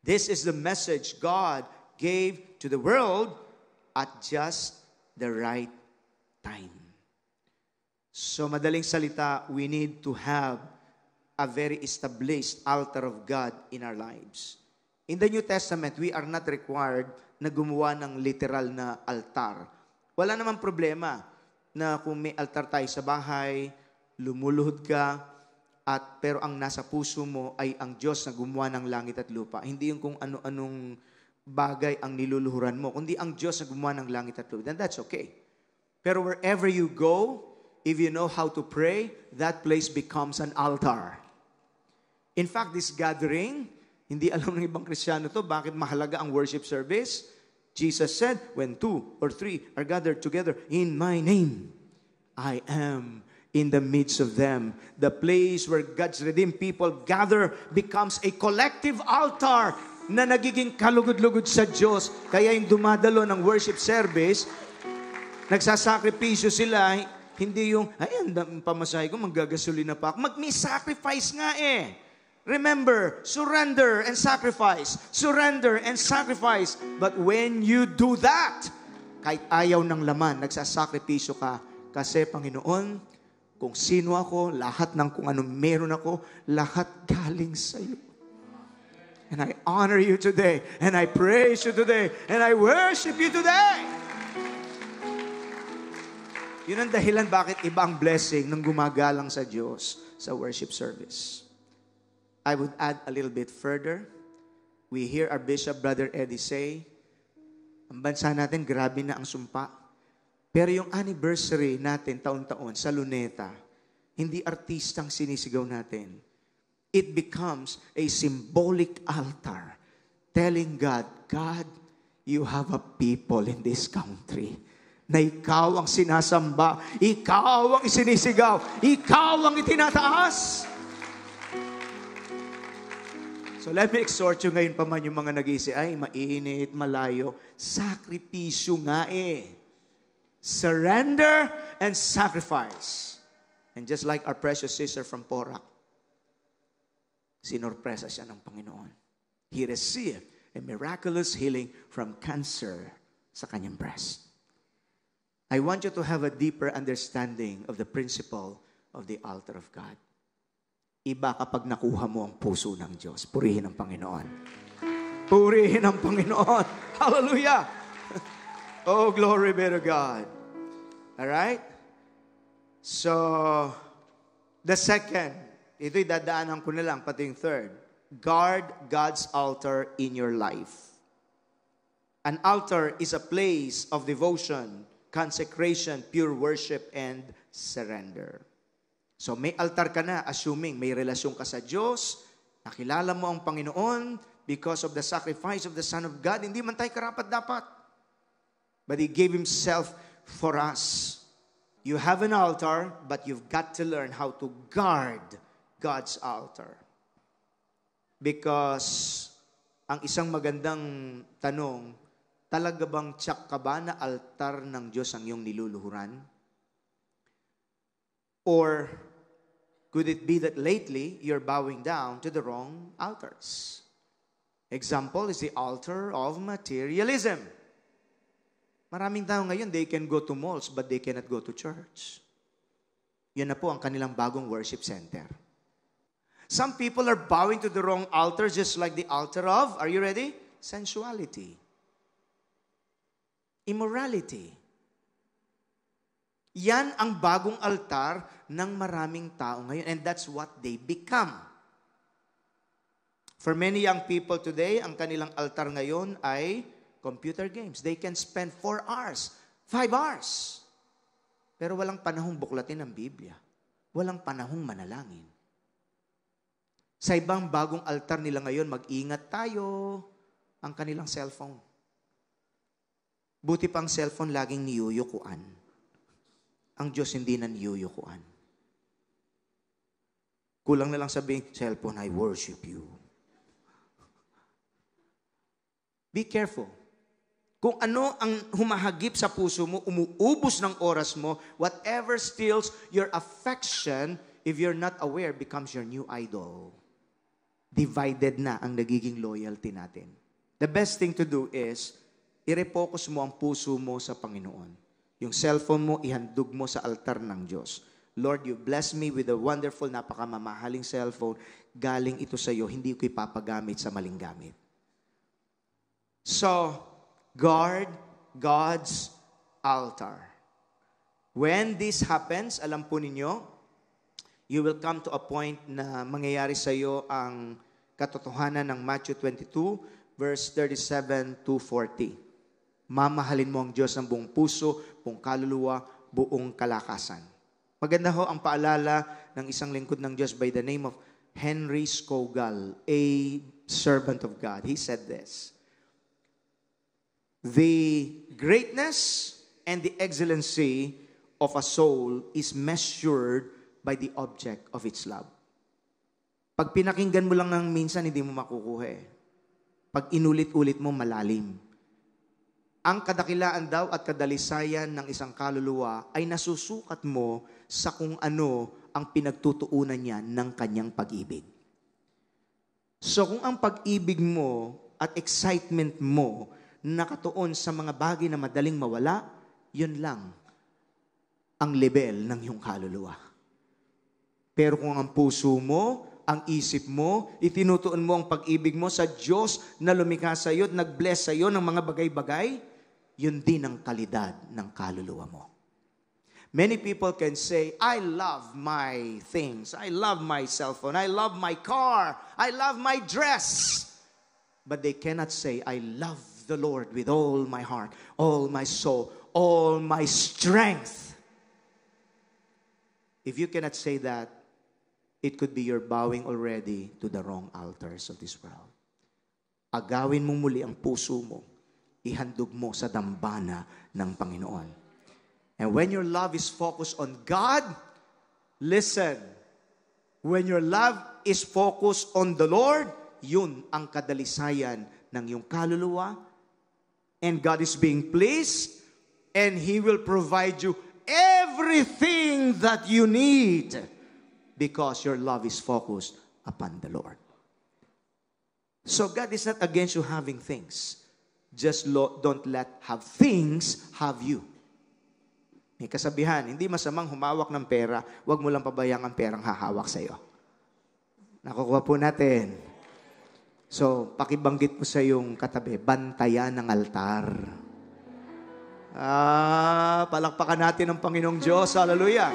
S1: This is the message God gave to the world at just the right time. So madaling salita, we need to have a very established altar of God in our lives. In the New Testament, we are not required na gumawa ng literal na altar. Wala namang problema na kung may altar tayo sa bahay, lumuluhod ka, pero ang nasa puso mo ay ang Diyos na gumawa ng langit at lupa. Hindi yung kung ano-anong bagay ang niluluhuran mo, kundi ang Diyos na gumawa ng langit at lupa. Then that's okay. Pero wherever you go, if you know how to pray, that place becomes an altar. In fact, this gathering, hindi alam ng ibang Kristiyano to, bakit mahalaga ang worship service? Jesus said, when 2 or 3 are gathered together in my name, I am in the midst of them. The place where God's redeemed people gather becomes a collective altar na nagiging kalugod-lugod sa Diyos. Kaya yung dumadalo ng worship service, nagsasakripisyo sila, hindi yung, ay, ang pamasahe ko, manggagasolina pa ako. May sacrifice nga eh. Remember, surrender and sacrifice. Surrender and sacrifice. But when you do that, kahit ayaw ng laman, nagsasakripisyo ka. Kasi, Panginoon, kung sino ako, lahat ng kung ano meron ako, lahat galing sa iyo. And I honor you today, and I praise you today, and I worship you today. Yun ang dahilan bakit iba ang blessing ng gumagalang sa Diyos sa worship service. I would add a little bit further. We hear our Bishop, Brother Eddie, say, ang bansa natin, grabe na ang sumpa. Pero yung anniversary natin, taon-taon, sa Luneta, hindi artistang sinisigaw natin. It becomes a symbolic altar telling God, God, you have a people in this country na ikaw ang sinasamba, ikaw ang isinisigaw, ikaw ang itinataas. So let me exhort you ngayon pa man yung mga nag-iisip, ay, mainit, malayo. Sakripisyo nga eh. Surrender and sacrifice. And just like our precious sister from Porac, sinorpresa siya ng Panginoon. He received a miraculous healing from cancer sa kanyang breast. I want you to have a deeper understanding of the principle of the altar of God. Iba kapag nakuha mo ang puso ng Diyos. Purihin ang Panginoon. Purihin ang Panginoon. Hallelujah! Oh, glory be to God. All right? So, the second, ito'y dadaanan ko na lang, pati yung third. Guard God's altar in your life. An altar is a place of devotion, consecration, pure worship, and surrender. So, may altar ka na, assuming may relasyon ka sa Diyos, nakilala mo ang Panginoon because of the sacrifice of the Son of God, hindi man tayo karapat-dapat. But He gave Himself for us. You have an altar, but you've got to learn how to guard God's altar. Because ang isang magandang tanong, talaga bang tsak ka ba na altar ng Diyos ang iyong niluluhuran? Or could it be that lately you're bowing down to the wrong altars? Example is the altar of materialism. Maraming tao ngayon, they can go to malls, but they cannot go to church. Yan na po ang kanilang bagong worship center. Some people are bowing to the wrong altar, just like the altar of, are you ready? Sensuality. Immorality. Yan ang bagong altar ng maraming tao ngayon, and that's what they become. For many young people today, ang kanilang altar ngayon ay computer games. They can spend 4 hours, 5 hours. Pero walang panahong buklatin ang Biblia. Walang panahong manalangin. Sa ibang bagong altar nila ngayon, mag-ingat tayo ang kanilang cellphone. Buti pang cellphone laging niyuyukuan. Ang Diyos hindi na niyuyukuan. Kulang na lang sabihin, cellphone, I worship you. Be careful. Kung ano ang humahagip sa puso mo, umuubos ng oras mo, whatever steals your affection, if you're not aware, becomes your new idol. Divided na ang nagiging loyalty natin. The best thing to do is, i-refocus mo ang puso mo sa Panginoon. Yung cellphone mo, ihandog mo sa altar ng Diyos. Lord, you bless me with a wonderful, napakamamahaling cellphone. Galing ito sa iyo, hindi ko ipapagamit sa maling gamit. So, guard God's altar. When this happens, alam po ninyo, you will come to a point na mangyayari sa iyo ang katotohanan ng Matthew 22, verse 37 to 40. Mamahalin mo ang Diyos ng buong puso, buong kaluluwa, buong kalakasan. Maganda ho ang paalala ng isang lingkod ng Diyos by the name of Henry Scougal, a servant of God. He said this, the greatness and the excellency of a soul is measured by the object of its love. Pag pinakinggan mo lang ng minsan, hindi mo makukuha eh. Pag inulit-ulit mo, malalim. Ang kadakilaan daw at kadalisayan ng isang kaluluwa ay nasusukat mo sa kung ano ang pinagtutuunan niya ng kanyang pag-ibig. So kung ang pag-ibig mo at excitement mo nakatuon sa mga bagay na madaling mawala, yun lang ang level ng iyong kaluluwa. Pero kung ang puso mo, ang isip mo, itinutuon mo ang pag-ibig mo sa Diyos na lumikha sa iyo at nag-bless sa iyo ng mga bagay-bagay, yun din ang kalidad ng kaluluwa mo. Many people can say, I love my things. I love my cell phone. I love my car. I love my dress. But they cannot say, I love the Lord with all my heart, all my soul, all my strength. If you cannot say that, it could be you're bowing already to the wrong altars of this world. Agawin mo muli ang puso mo. Ihandog mo sa dambana ng Panginoon. And when your love is focused on God, listen, when your love is focused on the Lord, yun ang kadalisayan ng iyong kaluluwa, and God is being pleased, and He will provide you everything that you need because your love is focused upon the Lord. So God is not against you having things. Just don't let have things have you. May kasabihan, hindi masamang humawak ng pera, huwag mo lang pabayang ang perang hahawak sa iyo. Nakukuha po natin. So, pakibanggit mo sa iyong katabi, bantayan ng altar. Palakpakan natin ang Panginoong Diyos. Hallelujah.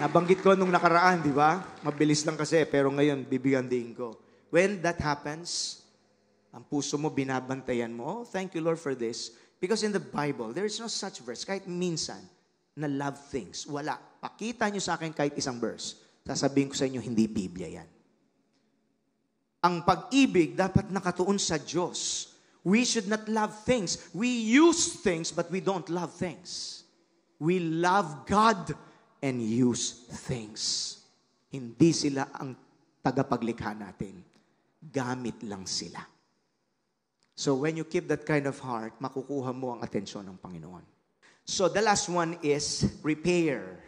S1: Nabanggit ko nung nakaraan, di ba? Mabilis lang kasi, pero ngayon, bibigyan din ko. When that happens, ang puso mo, binabantayan mo, oh, thank you Lord for this. Because in the Bible, there is no such verse, kahit minsan, na love things. Wala. Pakita nyo sa akin kahit isang verse. Sasabihin ko sa inyo, hindi Biblia yan. Ang pag-ibig dapat nakatuon sa Diyos. We should not love things. We use things, but we don't love things. We love God and use things. Hindi sila ang tagapaglikha natin. Gamit lang sila. So when you keep that kind of heart, makukuha mo ang atensyon ng Panginoon. So the last one is repair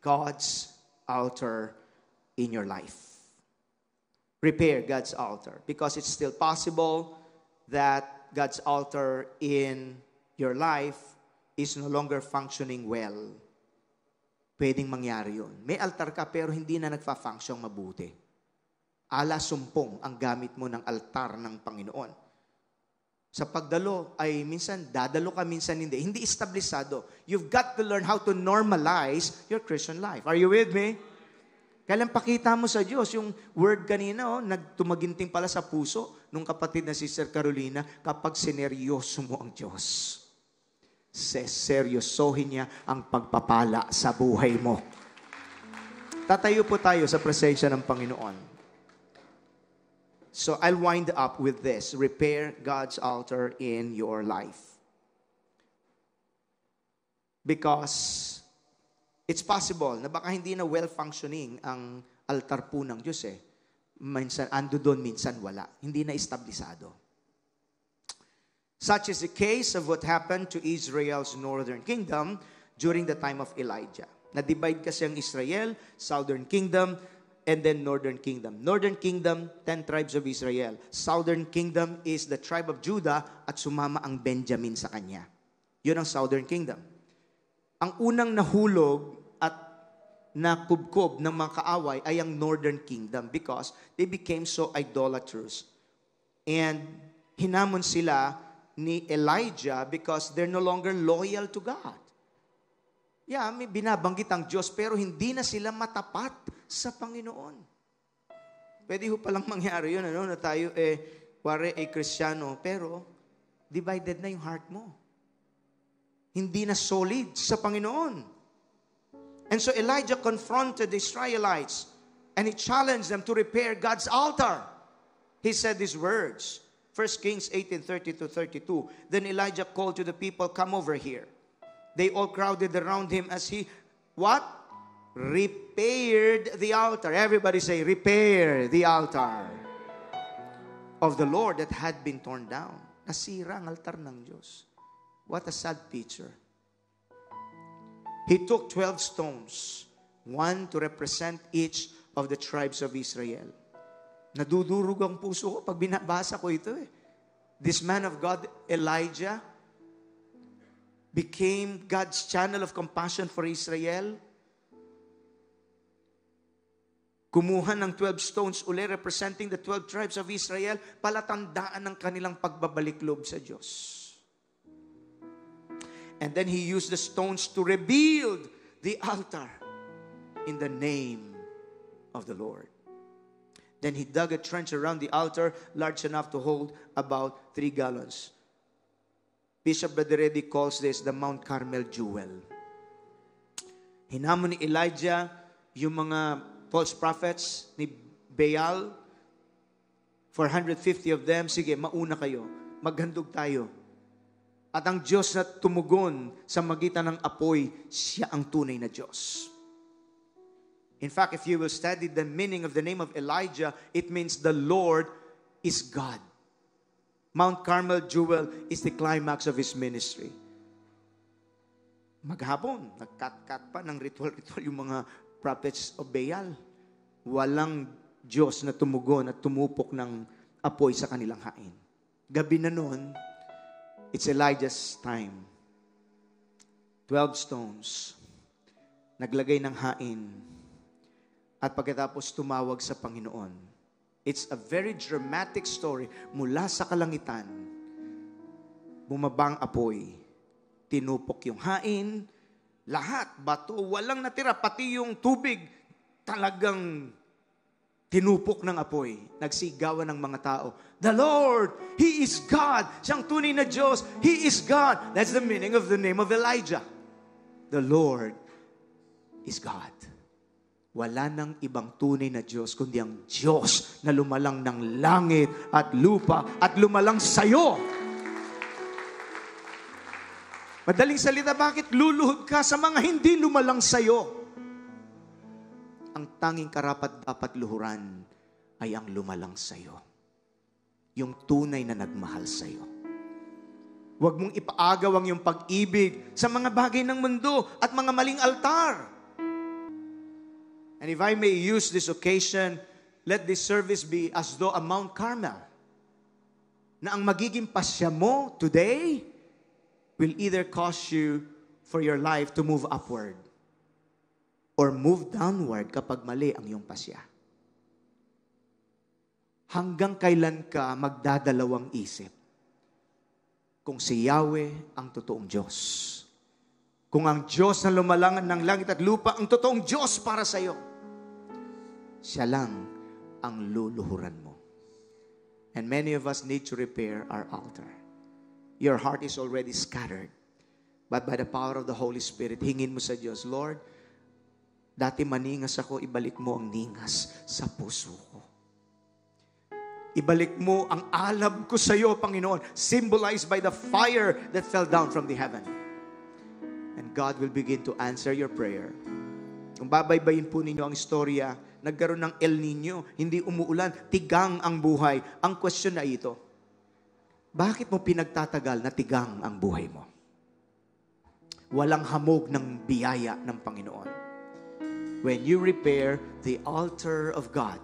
S1: God's altar in your life. Repair God's altar. Because it's still possible that God's altar in your life is no longer functioning well. Pwedeng mangyari yun. May altar ka pero hindi na nagfa-function mabuti. Ala sumpong ang gamit mo ng altar ng Panginoon. Sa pagdalo ay minsan dadalo ka, minsan hindi. Hindi establisado. You've got to learn how to normalize your Christian life. Are you with me? Kailan pakita mo sa Diyos? Yung word kanina, nagtumaginting pala sa puso nung kapatid na Sister Carolina, kapag sineryoso mo ang Diyos. Seryosohin niya ang pagpapala sa buhay mo. Tatayo po tayo sa presensya ng Panginoon. So I'll wind up with this. Repair God's altar in your life. Because it's possible na baka hindi na well-functioning ang altar po ng Diyos eh. Minsan ando doon, minsan wala. Hindi na establisado. Such is the case of what happened to Israel's northern kingdom during the time of Elijah. Na-divide kasi ang Israel, southern kingdom, and then northern kingdom. Northern kingdom, 10 tribes of Israel. Southern kingdom is the tribe of Judah at sumama ang Benjamin sa kanya. Yun ang southern kingdom. Ang unang nahulog at nakubkob ng mga kaaway ay ang northern kingdom because they became so idolatrous. And hinamon sila ni Elijah because they're no longer loyal to God. Yeah, may binabanggit ang Diyos pero hindi na sila matapat sa Panginoon. Pwede ho palang mangyari yun, na tayo wari Kristiyano, pero divided na yung heart mo. Hindi na solid sa Panginoon. And so Elijah confronted the Israelites and he challenged them to repair God's altar. He said these words, 1 Kings 18:30-32. Then Elijah called to the people, "Come over here." They all crowded around him as he, what? Repaired the altar. Everybody say, repair the altar of the Lord that had been torn down. Nasira ang altar ng Diyos. What a sad picture. He took 12 stones, one to represent each of the tribes of Israel. Nadudurog ang puso ko pag binabasa ko ito eh. This man of God, Elijah, became God's channel of compassion for Israel. Kumuha ng 12 stones uli representing the 12 tribes of Israel, palatandaan ng kanilang pagbabalik loob sa Diyos. And then he used the stones to rebuild the altar in the name of the Lord. Then he dug a trench around the altar large enough to hold about 3 gallons. Bishop Baderedi calls this the Mount Carmel Jewel. Hinamon ni Elijah yung mga false prophets ni Baal, 450 of them. Sige, mauna kayo. Maghandog tayo. At ang Diyos na tumugon sa magitan ng apoy, siya ang tunay na Diyos. In fact, if you will study the meaning of the name of Elijah, it means the Lord is God. Mount Carmel Jewel is the climax of his ministry. Maghapon, nagkat-kat pa ng ritual-ritual yung mga prophets of Baal. Walang Diyos na tumugon at tumupok ng apoy sa kanilang hain. Gabi na noon, it's Elijah's time. 12 stones. Naglagay ng hain. At pagkatapos tumawag sa Panginoon. It's a very dramatic story. Mula sa kalangitan, bumabang apoy. Tinupok yung hain. Lahat, bato, walang natira. Pati yung tubig, talagang tinupok ng apoy. Nagsigawan ng mga tao. The Lord, He is God. Siyang tunay na Diyos. He is God. That's the meaning of the name of Elijah. The Lord is God. Wala nang ibang tunay na Diyos, kundi ang Diyos na lumalang ng langit at lupa at lumalang sa'yo. Madaling salita, bakit luluhod ka sa mga hindi lumalang sa'yo? Ang tanging karapat dapat luhuran ay ang lumalang sa'yo. Yung tunay na nagmahal sa'yo. Huwag mong ipaagaw ang iyong pag-ibig sa mga bagay ng mundo at mga maling altar. And if I may use this occasion, let this service be as though a Mount Carmel. Na ang magiging pasya mo today will either cause you for your life to move upward or move downward kapag mali ang iyong pasya. Hanggang kailan ka magdadalawang isip? Kung si Yahweh ang totoong Diyos. Kung ang Diyos na lumalangan ng langit at lupa ang totoong Diyos para sa iyo. siya lang ang luluhuran mo. And many of us need to repair our altar. Your heart is already scattered. But by the power of the Holy Spirit, hingin mo sa Diyos, Lord, dati maningas ako, ibalik mo ang ningas sa puso ko. Ibalik mo ang alab ko sa iyo, Panginoon, symbolized by the fire that fell down from the heaven. And God will begin to answer your prayer. Kung babaybayin po ninyo ang istorya, nagkaroon ng El Nino, hindi umuulan, tigang ang buhay. Ang question na ito, bakit mo pinagtatagal na tigang ang buhay mo? Walang hamog ng biyaya ng Panginoon. When you repair the altar of God,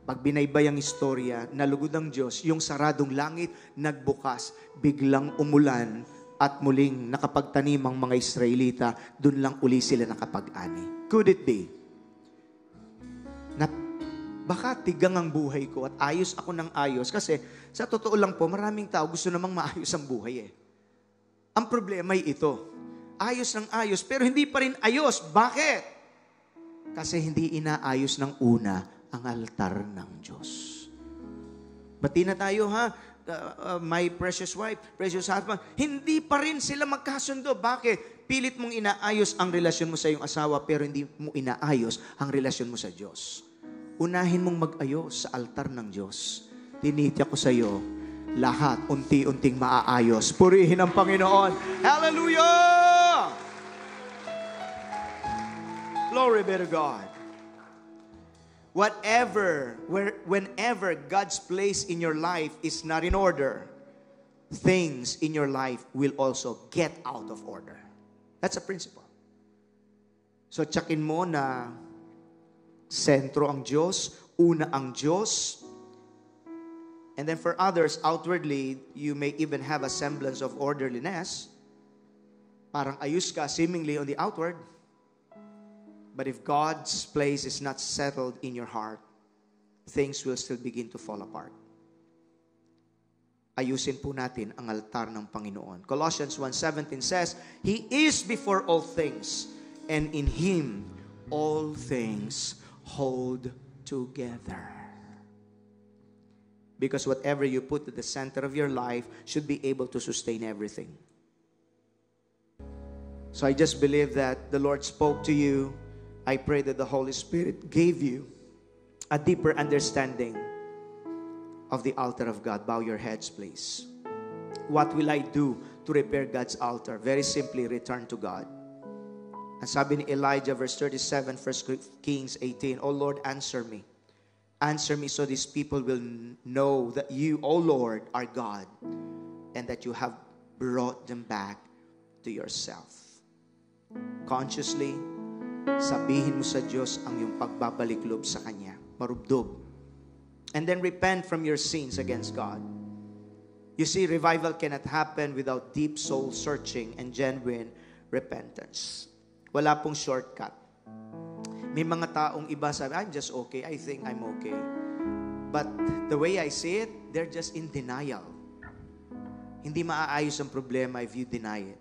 S1: pag binaybay ang istorya, nalugod ang Diyos, yung saradong langit, nagbukas, biglang umulan, at muling nakapagtanim ang mga Israelita, dun lang uli sila nakapag-ani. Could it be na baka tigang ang buhay ko at ayos ako ng ayos? Kasi sa totoo lang po, maraming tao gusto namang maayos ang buhay eh. Ang problema ay ito. Ayos ng ayos, pero hindi pa rin ayos. Bakit? Kasi hindi inaayos ng una ang altar ng Diyos. Bati na tayo ha? My precious wife, precious husband, hindi pa rin sila magkasundo. Bakit? Pilit mong inaayos ang relasyon mo sa iyong asawa, pero hindi mo inaayos ang relasyon mo sa Diyos. Unahin mong mag-ayos sa altar ng Diyos. Tinitya ko sa iyo, lahat unti-unting maaayos. Purihin ang Panginoon. Hallelujah! Glory be to God. Whenever God's place in your life is not in order, things in your life will also get out of order. That's a principle. So, tsakin mo na sentro ang Diyos, una ang Diyos, and then for others, outwardly, you may even have a semblance of orderliness. Parang ayos ka, seemingly on the outward. But if God's place is not settled in your heart, things will still begin to fall apart. Ayusin po natin ang altar ng Panginoon. Colossians 1:17 says, He is before all things, and in Him all things hold together. Because whatever you put at the center of your life should be able to sustain everything. So I just believe that the Lord spoke to you. I pray that the Holy Spirit gave you a deeper understanding of the altar of God. Bow your heads, please. What will I do to repair God's altar? Very simply, return to God. Ang sabi ni Elijah, verse 37, 1 Kings 18, O Lord, answer me. Answer me so these people will know that you, O Lord, are God, and that you have brought them back to yourself. Consciously, sabihin mo sa Diyos ang iyong pagbabalik-loob sa Kanya. Marubdob. And then repent from your sins against God. You see, revival cannot happen without deep soul searching and genuine repentance. Wala pong shortcut. May mga taong iba sabi, I'm just okay. I think I'm okay. But the way I see it, they're just in denial. Hindi maaayos ang problema if you deny it.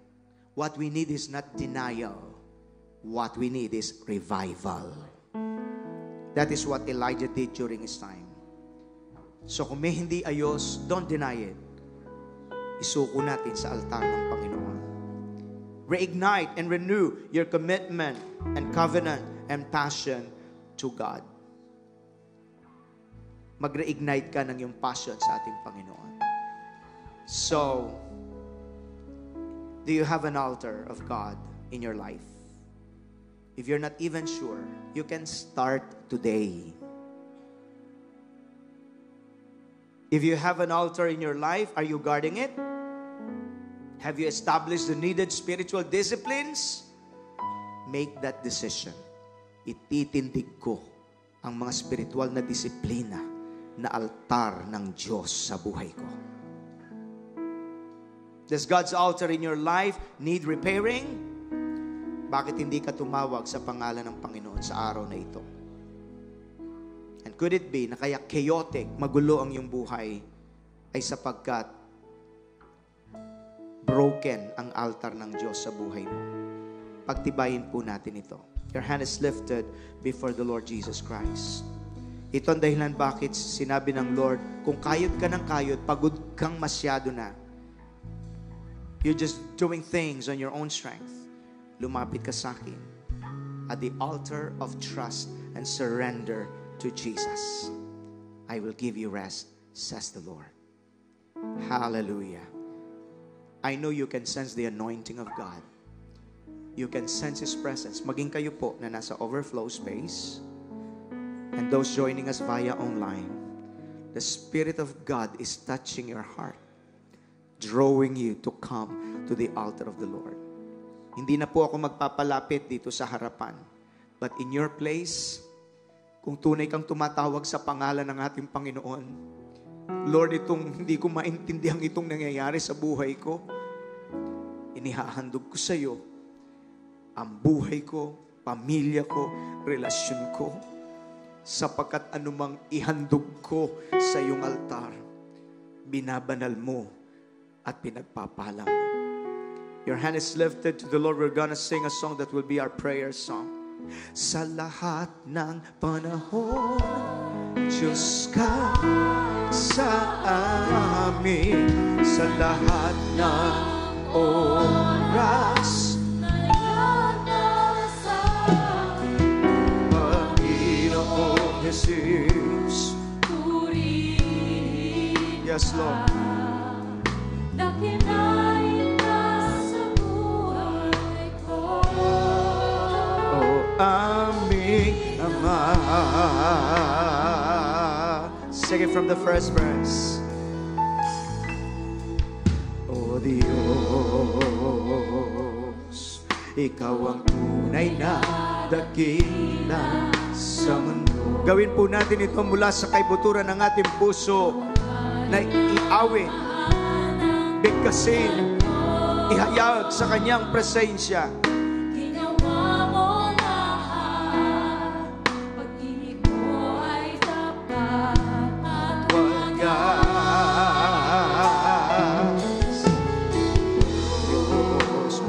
S1: What we need is not denial. What we need is revival. That is what Elijah did during his time. So kung may hindi ayos, don't deny it. Isuko natin sa altar ng Panginoon. Reignite and renew your commitment and covenant and passion to God. Mag-reignite ka ng iyong passion sa ating Panginoon. So, do you have an altar of God in your life? If you're not even sure, you can start today. If you have an altar in your life, are you guarding it? Have you established the needed spiritual disciplines? Make that decision. Ititindig ko ang mga spiritual na disiplina na altar ng Diyos sa buhay ko. Does God's altar in your life need repairing? Bakit hindi ka tumawag sa pangalan ng Panginoon sa araw na ito? And could it be na kaya chaotic, magulo ang iyong buhay ay sapagkat broken ang altar ng Diyos sa buhay mo? Pagtibayin po natin ito. Your hand is lifted before the Lord Jesus Christ. Ito ang dahilan bakit sinabi ng Lord, kung kayod ka ng kayod, pagod kang masyado na, you're just doing things on your own strength, lumapit ka sa akin at the altar of trust and surrender to Jesus. I will give you rest, says the Lord. Hallelujah. I know you can sense the anointing of God. You can sense His presence. Maging kayo po na nasa overflow space and those joining us via online, the Spirit of God is touching your heart, drawing you to come to the altar of the Lord. Hindi na po ako magpapalapit dito sa harapan. But in your place, kung tunay kang tumatawag sa pangalan ng ating Panginoon, Lord, hindi ko maintindihan itong nangyayari sa buhay ko, inihahandog ko sa iyo ang buhay ko, pamilya ko, relasyon ko, sapagkat anumang ihandog ko sa iyong altar, binabanal mo at pinagpapala mo. Your hand is lifted to the Lord. We're gonna sing a song that will be our prayer song. Sa lahat ng panahon, Diyos ka sa amin. Sa lahat ng oras, Panginoong Jesus. Yes, Lord. Aming Ama. Sing it from the first verse. O Diyos, Ikaw ang tunay na dakila sa mundo. Gawin po natin ito mula sa kaibuturan ng ating puso na iawit, bigkasin, ihayag sa Kanyang presensya.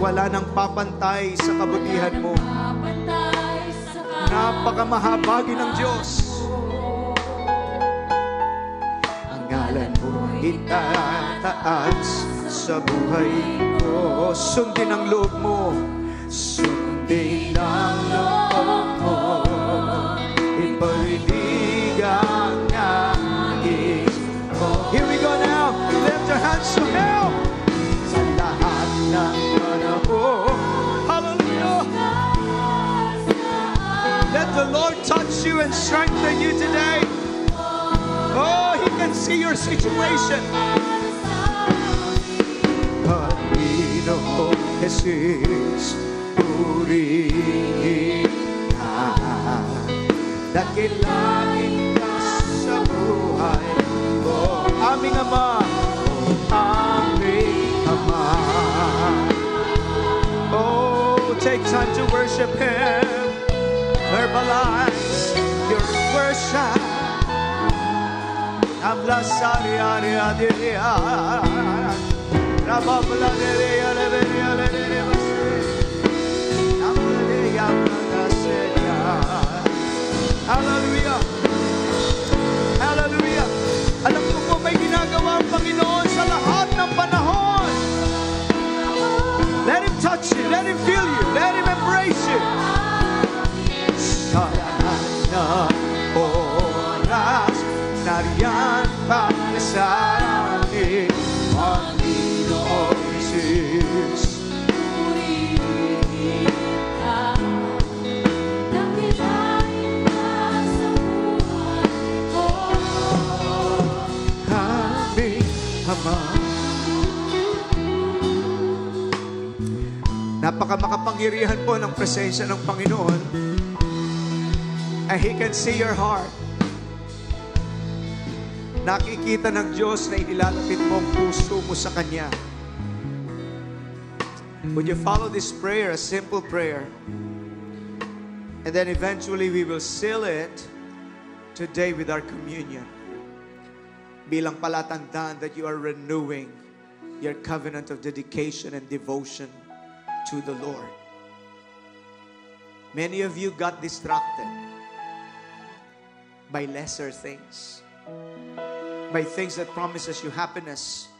S1: Wala nang papantay sa kabutihan mo. Napakamahabagin ng Diyos. Ang ngalan mo itataas sa buhay ko. Sundin ang loob mo. Sundin ang loob mo. Iparinig ang nais mo. Here we go now. Lift your hands to Him. Sa lahat ng hallelujah. Let the Lord touch you and strengthen you today. Oh, He can see your situation. Panginoong Jesus, purihin ka. Dakilain ka sa buhay ko. Aming Ama, aming Ama. Oh, take time to worship Him. Verbalize your worship. Hallelujah. Hallelujah. Alam ko po may ginagawa ang Panginoon sa lahat ng panahon. Let Him touch you. Let Him feel you. Let Him embrace you. Sa lahat ng oras, nariyan para sa akin, Panginoong Jesus. Purihin ka, dakilain ka sa buhay ko. Aming Ama. Napakamakapangyarihan po ng presensya ng Panginoon. And He can see your heart. Nakikita ng Diyos na inilalapit mo ang puso mo sa Kanya. Would you follow this prayer, a simple prayer? And then eventually we will seal it today with our communion. Bilang palatandaan that you are renewing your covenant of dedication and devotion to the Lord. Many of you got distracted by lesser things, by things that promises you happiness,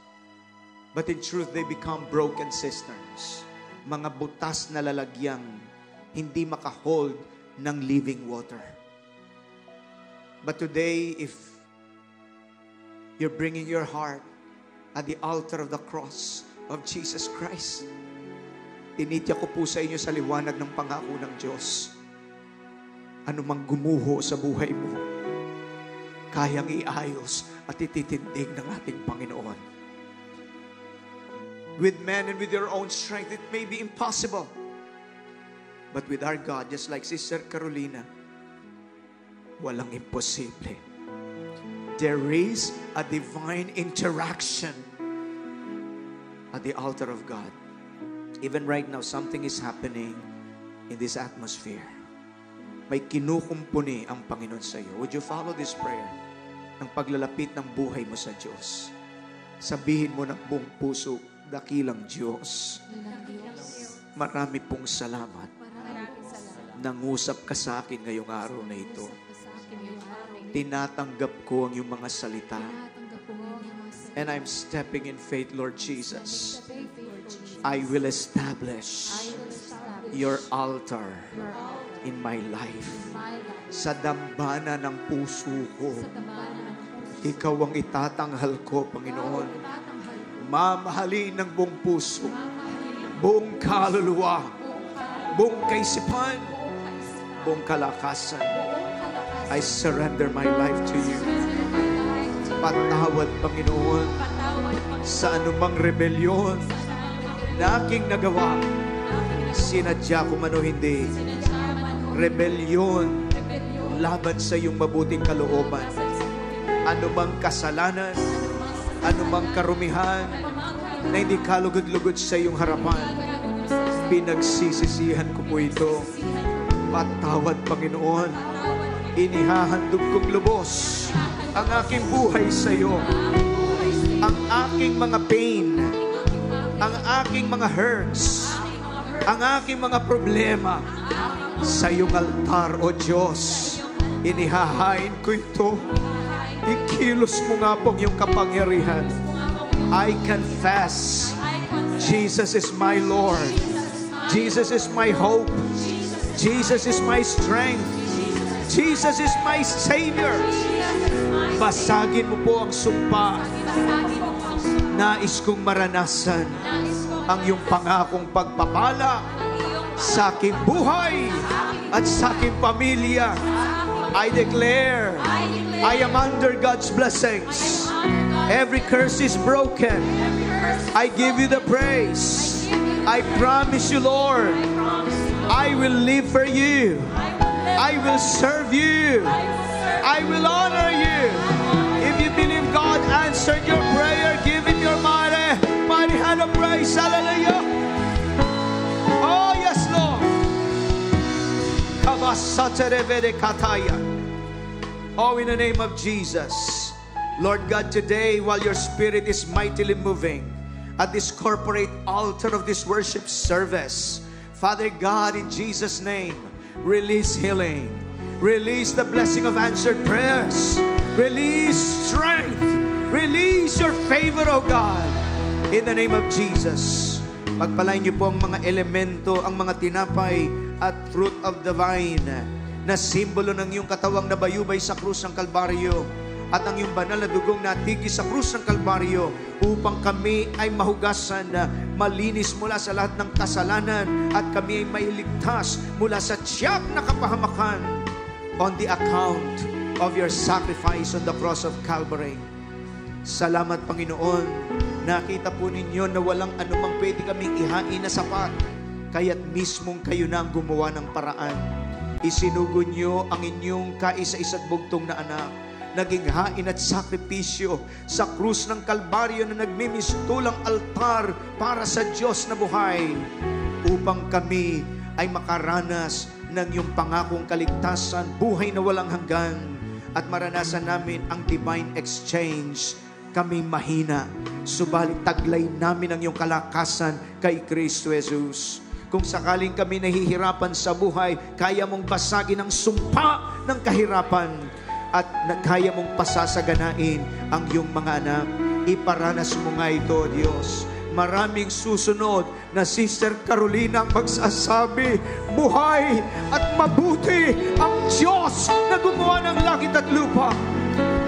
S1: but in truth, they become broken cisterns. Mga butas na lalagyang hindi makahold ng living water. But today, if you're bringing your heart at the altar of the cross of Jesus Christ, tinitya ko po sa inyo sa liwanag ng pangako ng Diyos, anumang gumuho sa buhay mo, kayang iayos at ititindig ng ating Panginoon. With men and with your own strength, it may be impossible. But with our God, just like Sister Carolina, walang imposible. There is a divine interaction at the altar of God. Even right now, something is happening in this atmosphere. May kinukumpuni ang Panginoon sa iyo. Would you follow this prayer? Ang paglalapit ng buhay mo sa Diyos. Sabihin mo ng buong puso, dakilang Diyos, marami pong salamat. Nangusap ka sa akin ngayong araw na ito. Tinatanggap ko ang iyong mga salita. And I'm stepping in faith, Lord Jesus. I will establish your altar in my life. Sa dambana ng puso ko, ikaw ang itatanghal ko, Panginoon. Mamahalin ng buong puso, buong kaluluwa, buong kaisipan, buong kalakasan. I surrender my life to you. Patawad, Panginoon, sa anumang rebelyon na aking nagawa. Sinadya ko man o hindi. Rebelyon laban sa iyong mabuting kalooban. Anumang kasalanan, anumang karumihan na hindi kalugod-lugod sa iyong harapan, pinagsisisihan ko po ito. Patawad, Panginoon. Inihahandog kong lubos ang aking buhay sa iyo. Ang aking mga pain, ang aking mga hurts, ang aking mga problema sa iyong altar, O Diyos. Inihahain ko ito. Ikilos mo nga pong iyong kapangyarihan. I confess, Jesus is my Lord. Jesus is my hope. Jesus is my strength. Jesus is my Savior. Basagin mo po ang sumpa. Nais kong maranasan ang iyong pangakong pagpapala sa aking buhay at sa aking pamilya. I declare, I am under God's blessings. Every curse is broken. I give you the praise. I promise you, Lord, I will live for you. I will serve you. I will honor you. If you believe God answered your prayer, give Him your mighty hand of praise. Hallelujah. Oh, yes, Lord. Oh, in the name of Jesus. Lord God, today, while your Spirit is mightily moving at this corporate altar of this worship service, Father God, in Jesus' name, release healing. Release the blessing of answered prayers. Release strength. Release your favor, O God. In the name of Jesus. Pagpalain niyo po ang mga elemento, ang mga tinapay at fruit of the vine na simbolo ng iyong katawang nabayubay sa krus ng Kalbaryo at ang iyong banal na dugong natigis sa krus ng Kalbaryo upang kami ay mahugasan na malinis mula sa lahat ng kasalanan at kami ay mailigtas mula sa tiyak na kapahamakan on the account of your sacrifice on the cross of Calvary. Salamat, Panginoon. Nakita po ninyo na walang anumang pwede kaming ihain na sapat, kaya't mismong kayo na ang gumawa ng paraan. Isinugo nyo ang inyong kaisa-isa't bugtong na anak, naging hain at sakripisyo sa krus ng Kalbaryo na nagmimistulang altar para sa Diyos na buhay, upang kami ay makaranas ng iyong pangakong kaligtasan, buhay na walang hanggan, at maranasan namin ang divine exchange. Kami mahina, subalit taglay namin ang iyong kalakasan kay Kristo Jesus. Kung sakaling kami nahihirapan sa buhay, kaya mong basagin ang sumpa ng kahirapan at kaya mong pasasaganain ang iyong mga anak. Iparanas mo nga ito, Diyos. Maraming susunod na Sister Carolina ang magsasabi, buhay at mabuti ang Diyos na gumawa ng langit at lupa,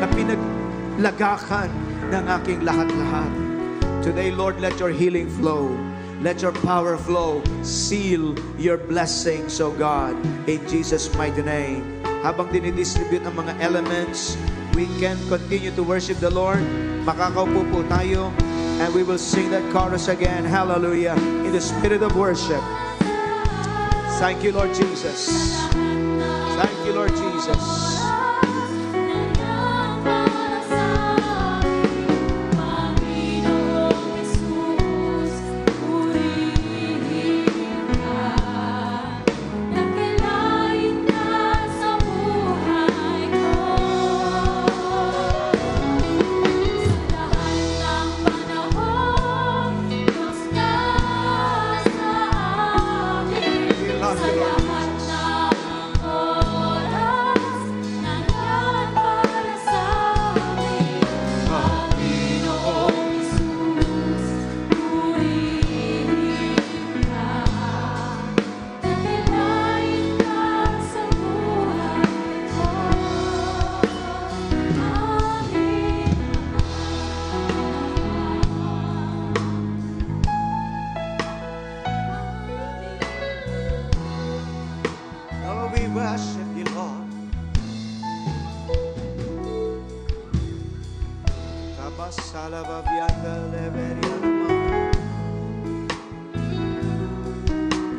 S1: na pinaglagakan ng aking lahat-lahat. Today, Lord, let your healing flow. Let your power flow. Seal your blessings, O God, in Jesus' mighty name. Habang dinidistribute ang mga elements, we can continue to worship the Lord. Makakaupo po tayo, and we will sing that chorus again. Hallelujah. In the spirit of worship. Thank you, Lord Jesus. Thank you, Lord Jesus.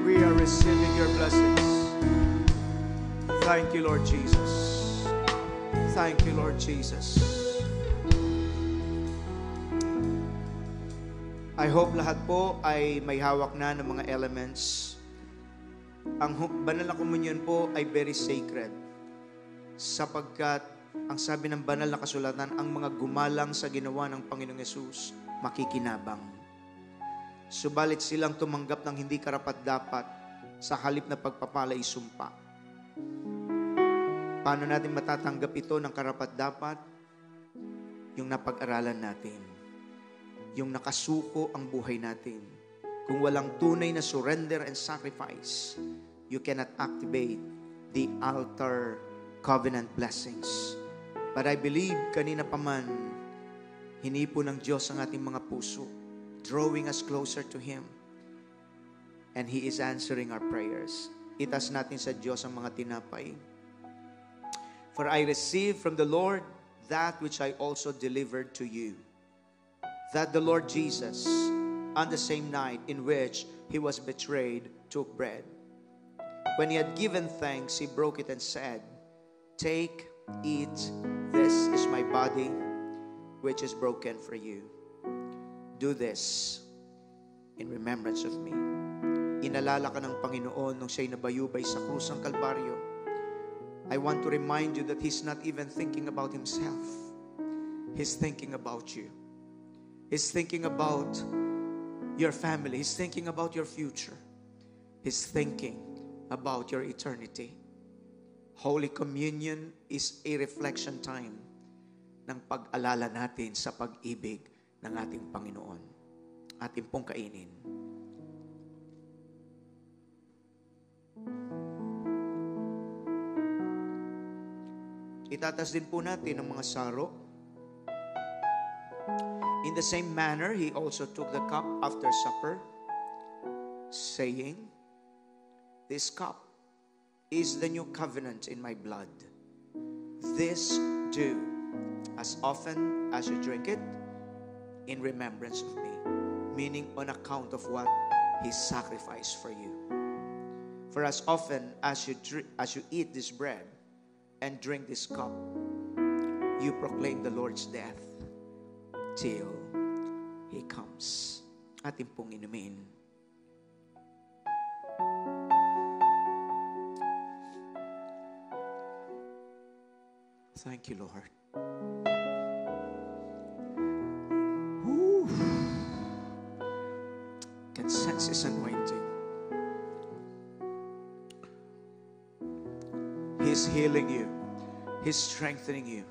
S1: We are receiving your blessings. Thank you, Lord Jesus. Thank you, Lord Jesus. I hope lahat po ay may hawak na ng mga elements. Ang banal na komunyon po ay very sacred, sapagkat ang sabi ng banal na kasulatan, ang mga gumalang sa ginawa ng Panginoong Yesus makikinabang. Subalit silang tumanggap ng hindi karapat-dapat, sa halip na pagpapalay sumpa. Paano natin matatanggap ito ng karapat-dapat? Yung napag-aralan natin, yung nakasuko ang buhay natin. Kung walang tunay na surrender and sacrifice, you cannot activate the altar covenant blessings. But I believe kanina pa man, hinipo ng Diyos ang ating mga puso, drawing us closer to Him. And He is answering our prayers. Itas natin sa Diyos ang mga tinapay. For I received from the Lord that which I also delivered to you, that the Lord Jesus, on the same night in which He was betrayed, took bread. When He had given thanks, He broke it and said, "Take, eat, this is my body, which is broken for you. Do this in remembrance of me." Inalala ka ng Panginoon nung siya'y nabayubay sa krus ng Kalbaryo. I want to remind you that He's not even thinking about Himself. He's thinking about you. He's thinking about your family. He's thinking about your future. He's thinking about your eternity. Holy Communion is a reflection time ng pag-alala natin sa pag-ibig ng ating Panginoon. Ating pong kainin. Itatas din po natin ang mga saro. In the same manner, He also took the cup after supper, saying, "This cup is the new covenant in my blood. This do as often as you drink it in remembrance of me." Meaning on account of what He sacrificed for you. For as often as you eat this bread and drink this cup, you proclaim the Lord's death till He comes. Atin pong inumin. Thank you, Lord. Woo. Can sense His anointing. He's healing you. He's strengthening you.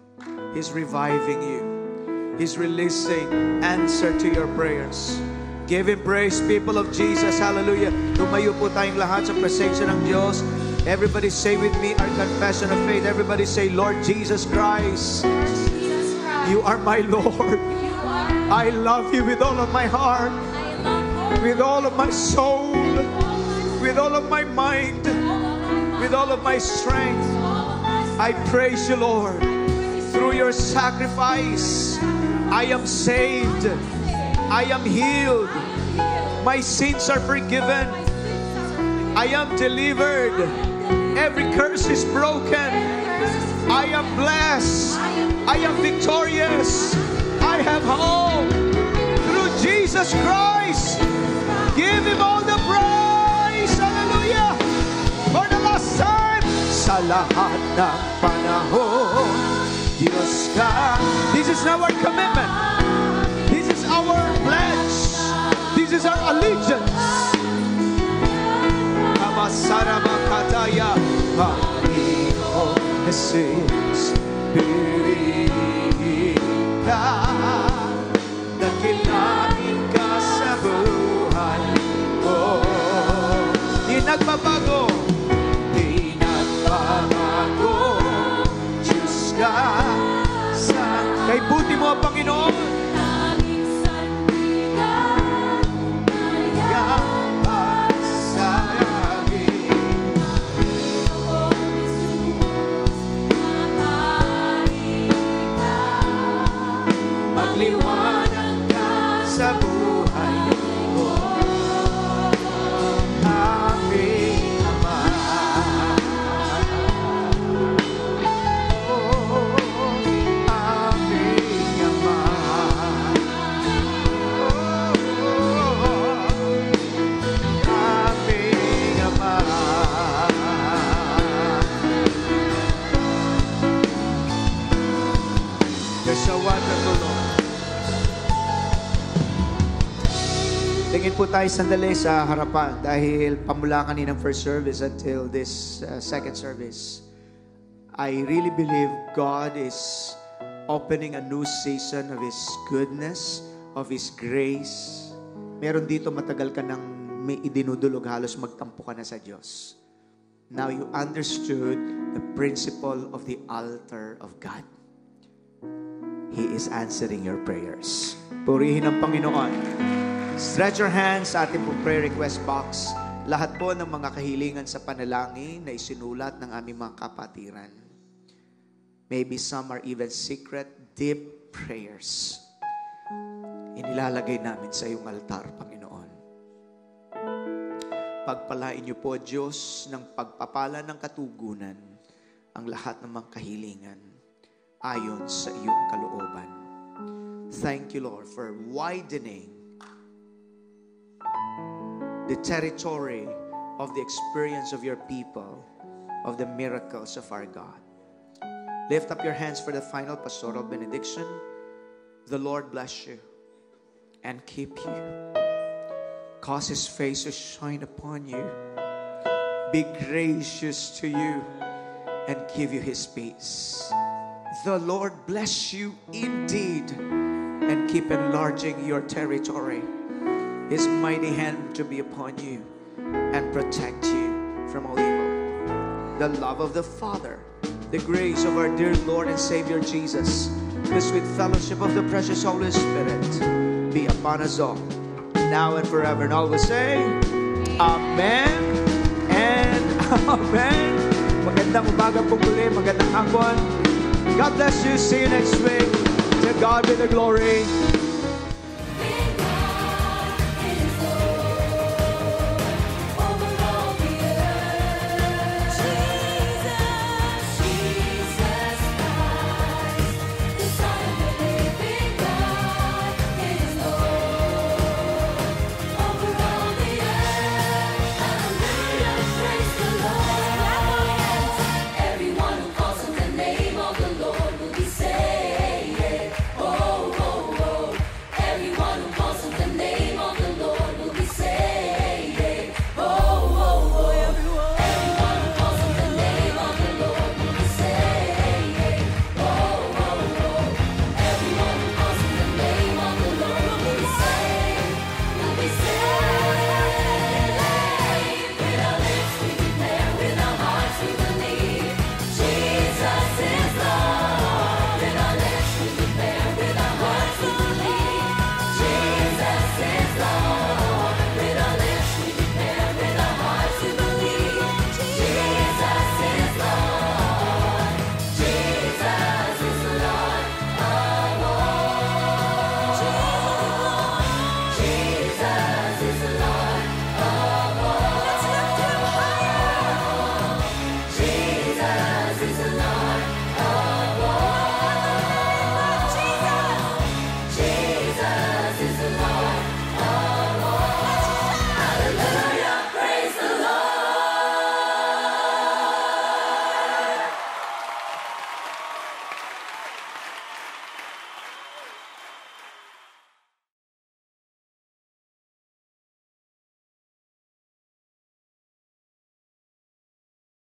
S1: He's reviving you. He's releasing answer to your prayers. Give Him praise, people of Jesus. Hallelujah. Tumayo po tayong lahat sa presensya ng Diyos. Everybody say with me our confession of faith. Everybody say, Lord Jesus Christ, You are my Lord. I love You with all of my heart, with all of my soul, with all of my mind, with all of my strength. I praise You, Lord. Through Your sacrifice, I am saved. I am healed. My sins are forgiven. I am delivered. Every curse is broken. I am blessed. I am victorious. I have hope through Jesus Christ. Give Him all the praise. Hallelujah. For the last time, sa lahat ng panahon, Diyos ka. This is our commitment. This is our pledge. This is our allegiance. Amasaramakataya, Panginoon Jesus, piliin ka. Dakilain ka sa buhay ko. Di nagbabago, di nagbabago. Diyos ka sa kay buti mo, Panginoon. Magliwanag ka sa buhay ko, aming Ama. Oh, aming Ama. Oh, aming Ama. You're so wonderful, Lord. Tingin po tayo sandali sa harapan dahil pamula kaninang first service until this second service. I really believe God is opening a new season of His goodness, of His grace. Meron dito matagal ka nang may idinudulog, halos magtampo ka na sa Diyos. Now you understood the principle of the altar of God. He is answering your prayers. Purihin ang Panginoon. Stretch your hands sa ating pong prayer request box. Lahat po ng mga kahilingan sa panalangin na isinulat ng aming mga kapatiran. Maybe some are even secret, deep prayers. Inilalagay namin sa iyong altar, Panginoon. Pagpalain niyo po, Diyos, ng pagpapala ng katugunan ang lahat ng mga kahilingan ayon sa iyong kalooban. Thank you, Lord, for widening the territory of the experience of your people, of the miracles of our God. Lift up your hands for the final pastoral benediction. The Lord bless you and keep you. Cause His face to shine upon you. Be gracious to you and give you His peace. The Lord bless you indeed and keep enlarging your territory. His mighty hand to be upon you and protect you from all evil. The love of the Father, the grace of our dear Lord and Savior Jesus, the sweet fellowship of the precious Holy Spirit be upon us all, now and forever. And all will say, Amen and Amen. Magandang umaga po muli, magandang hapon. God bless you. See you next week. To God be the glory.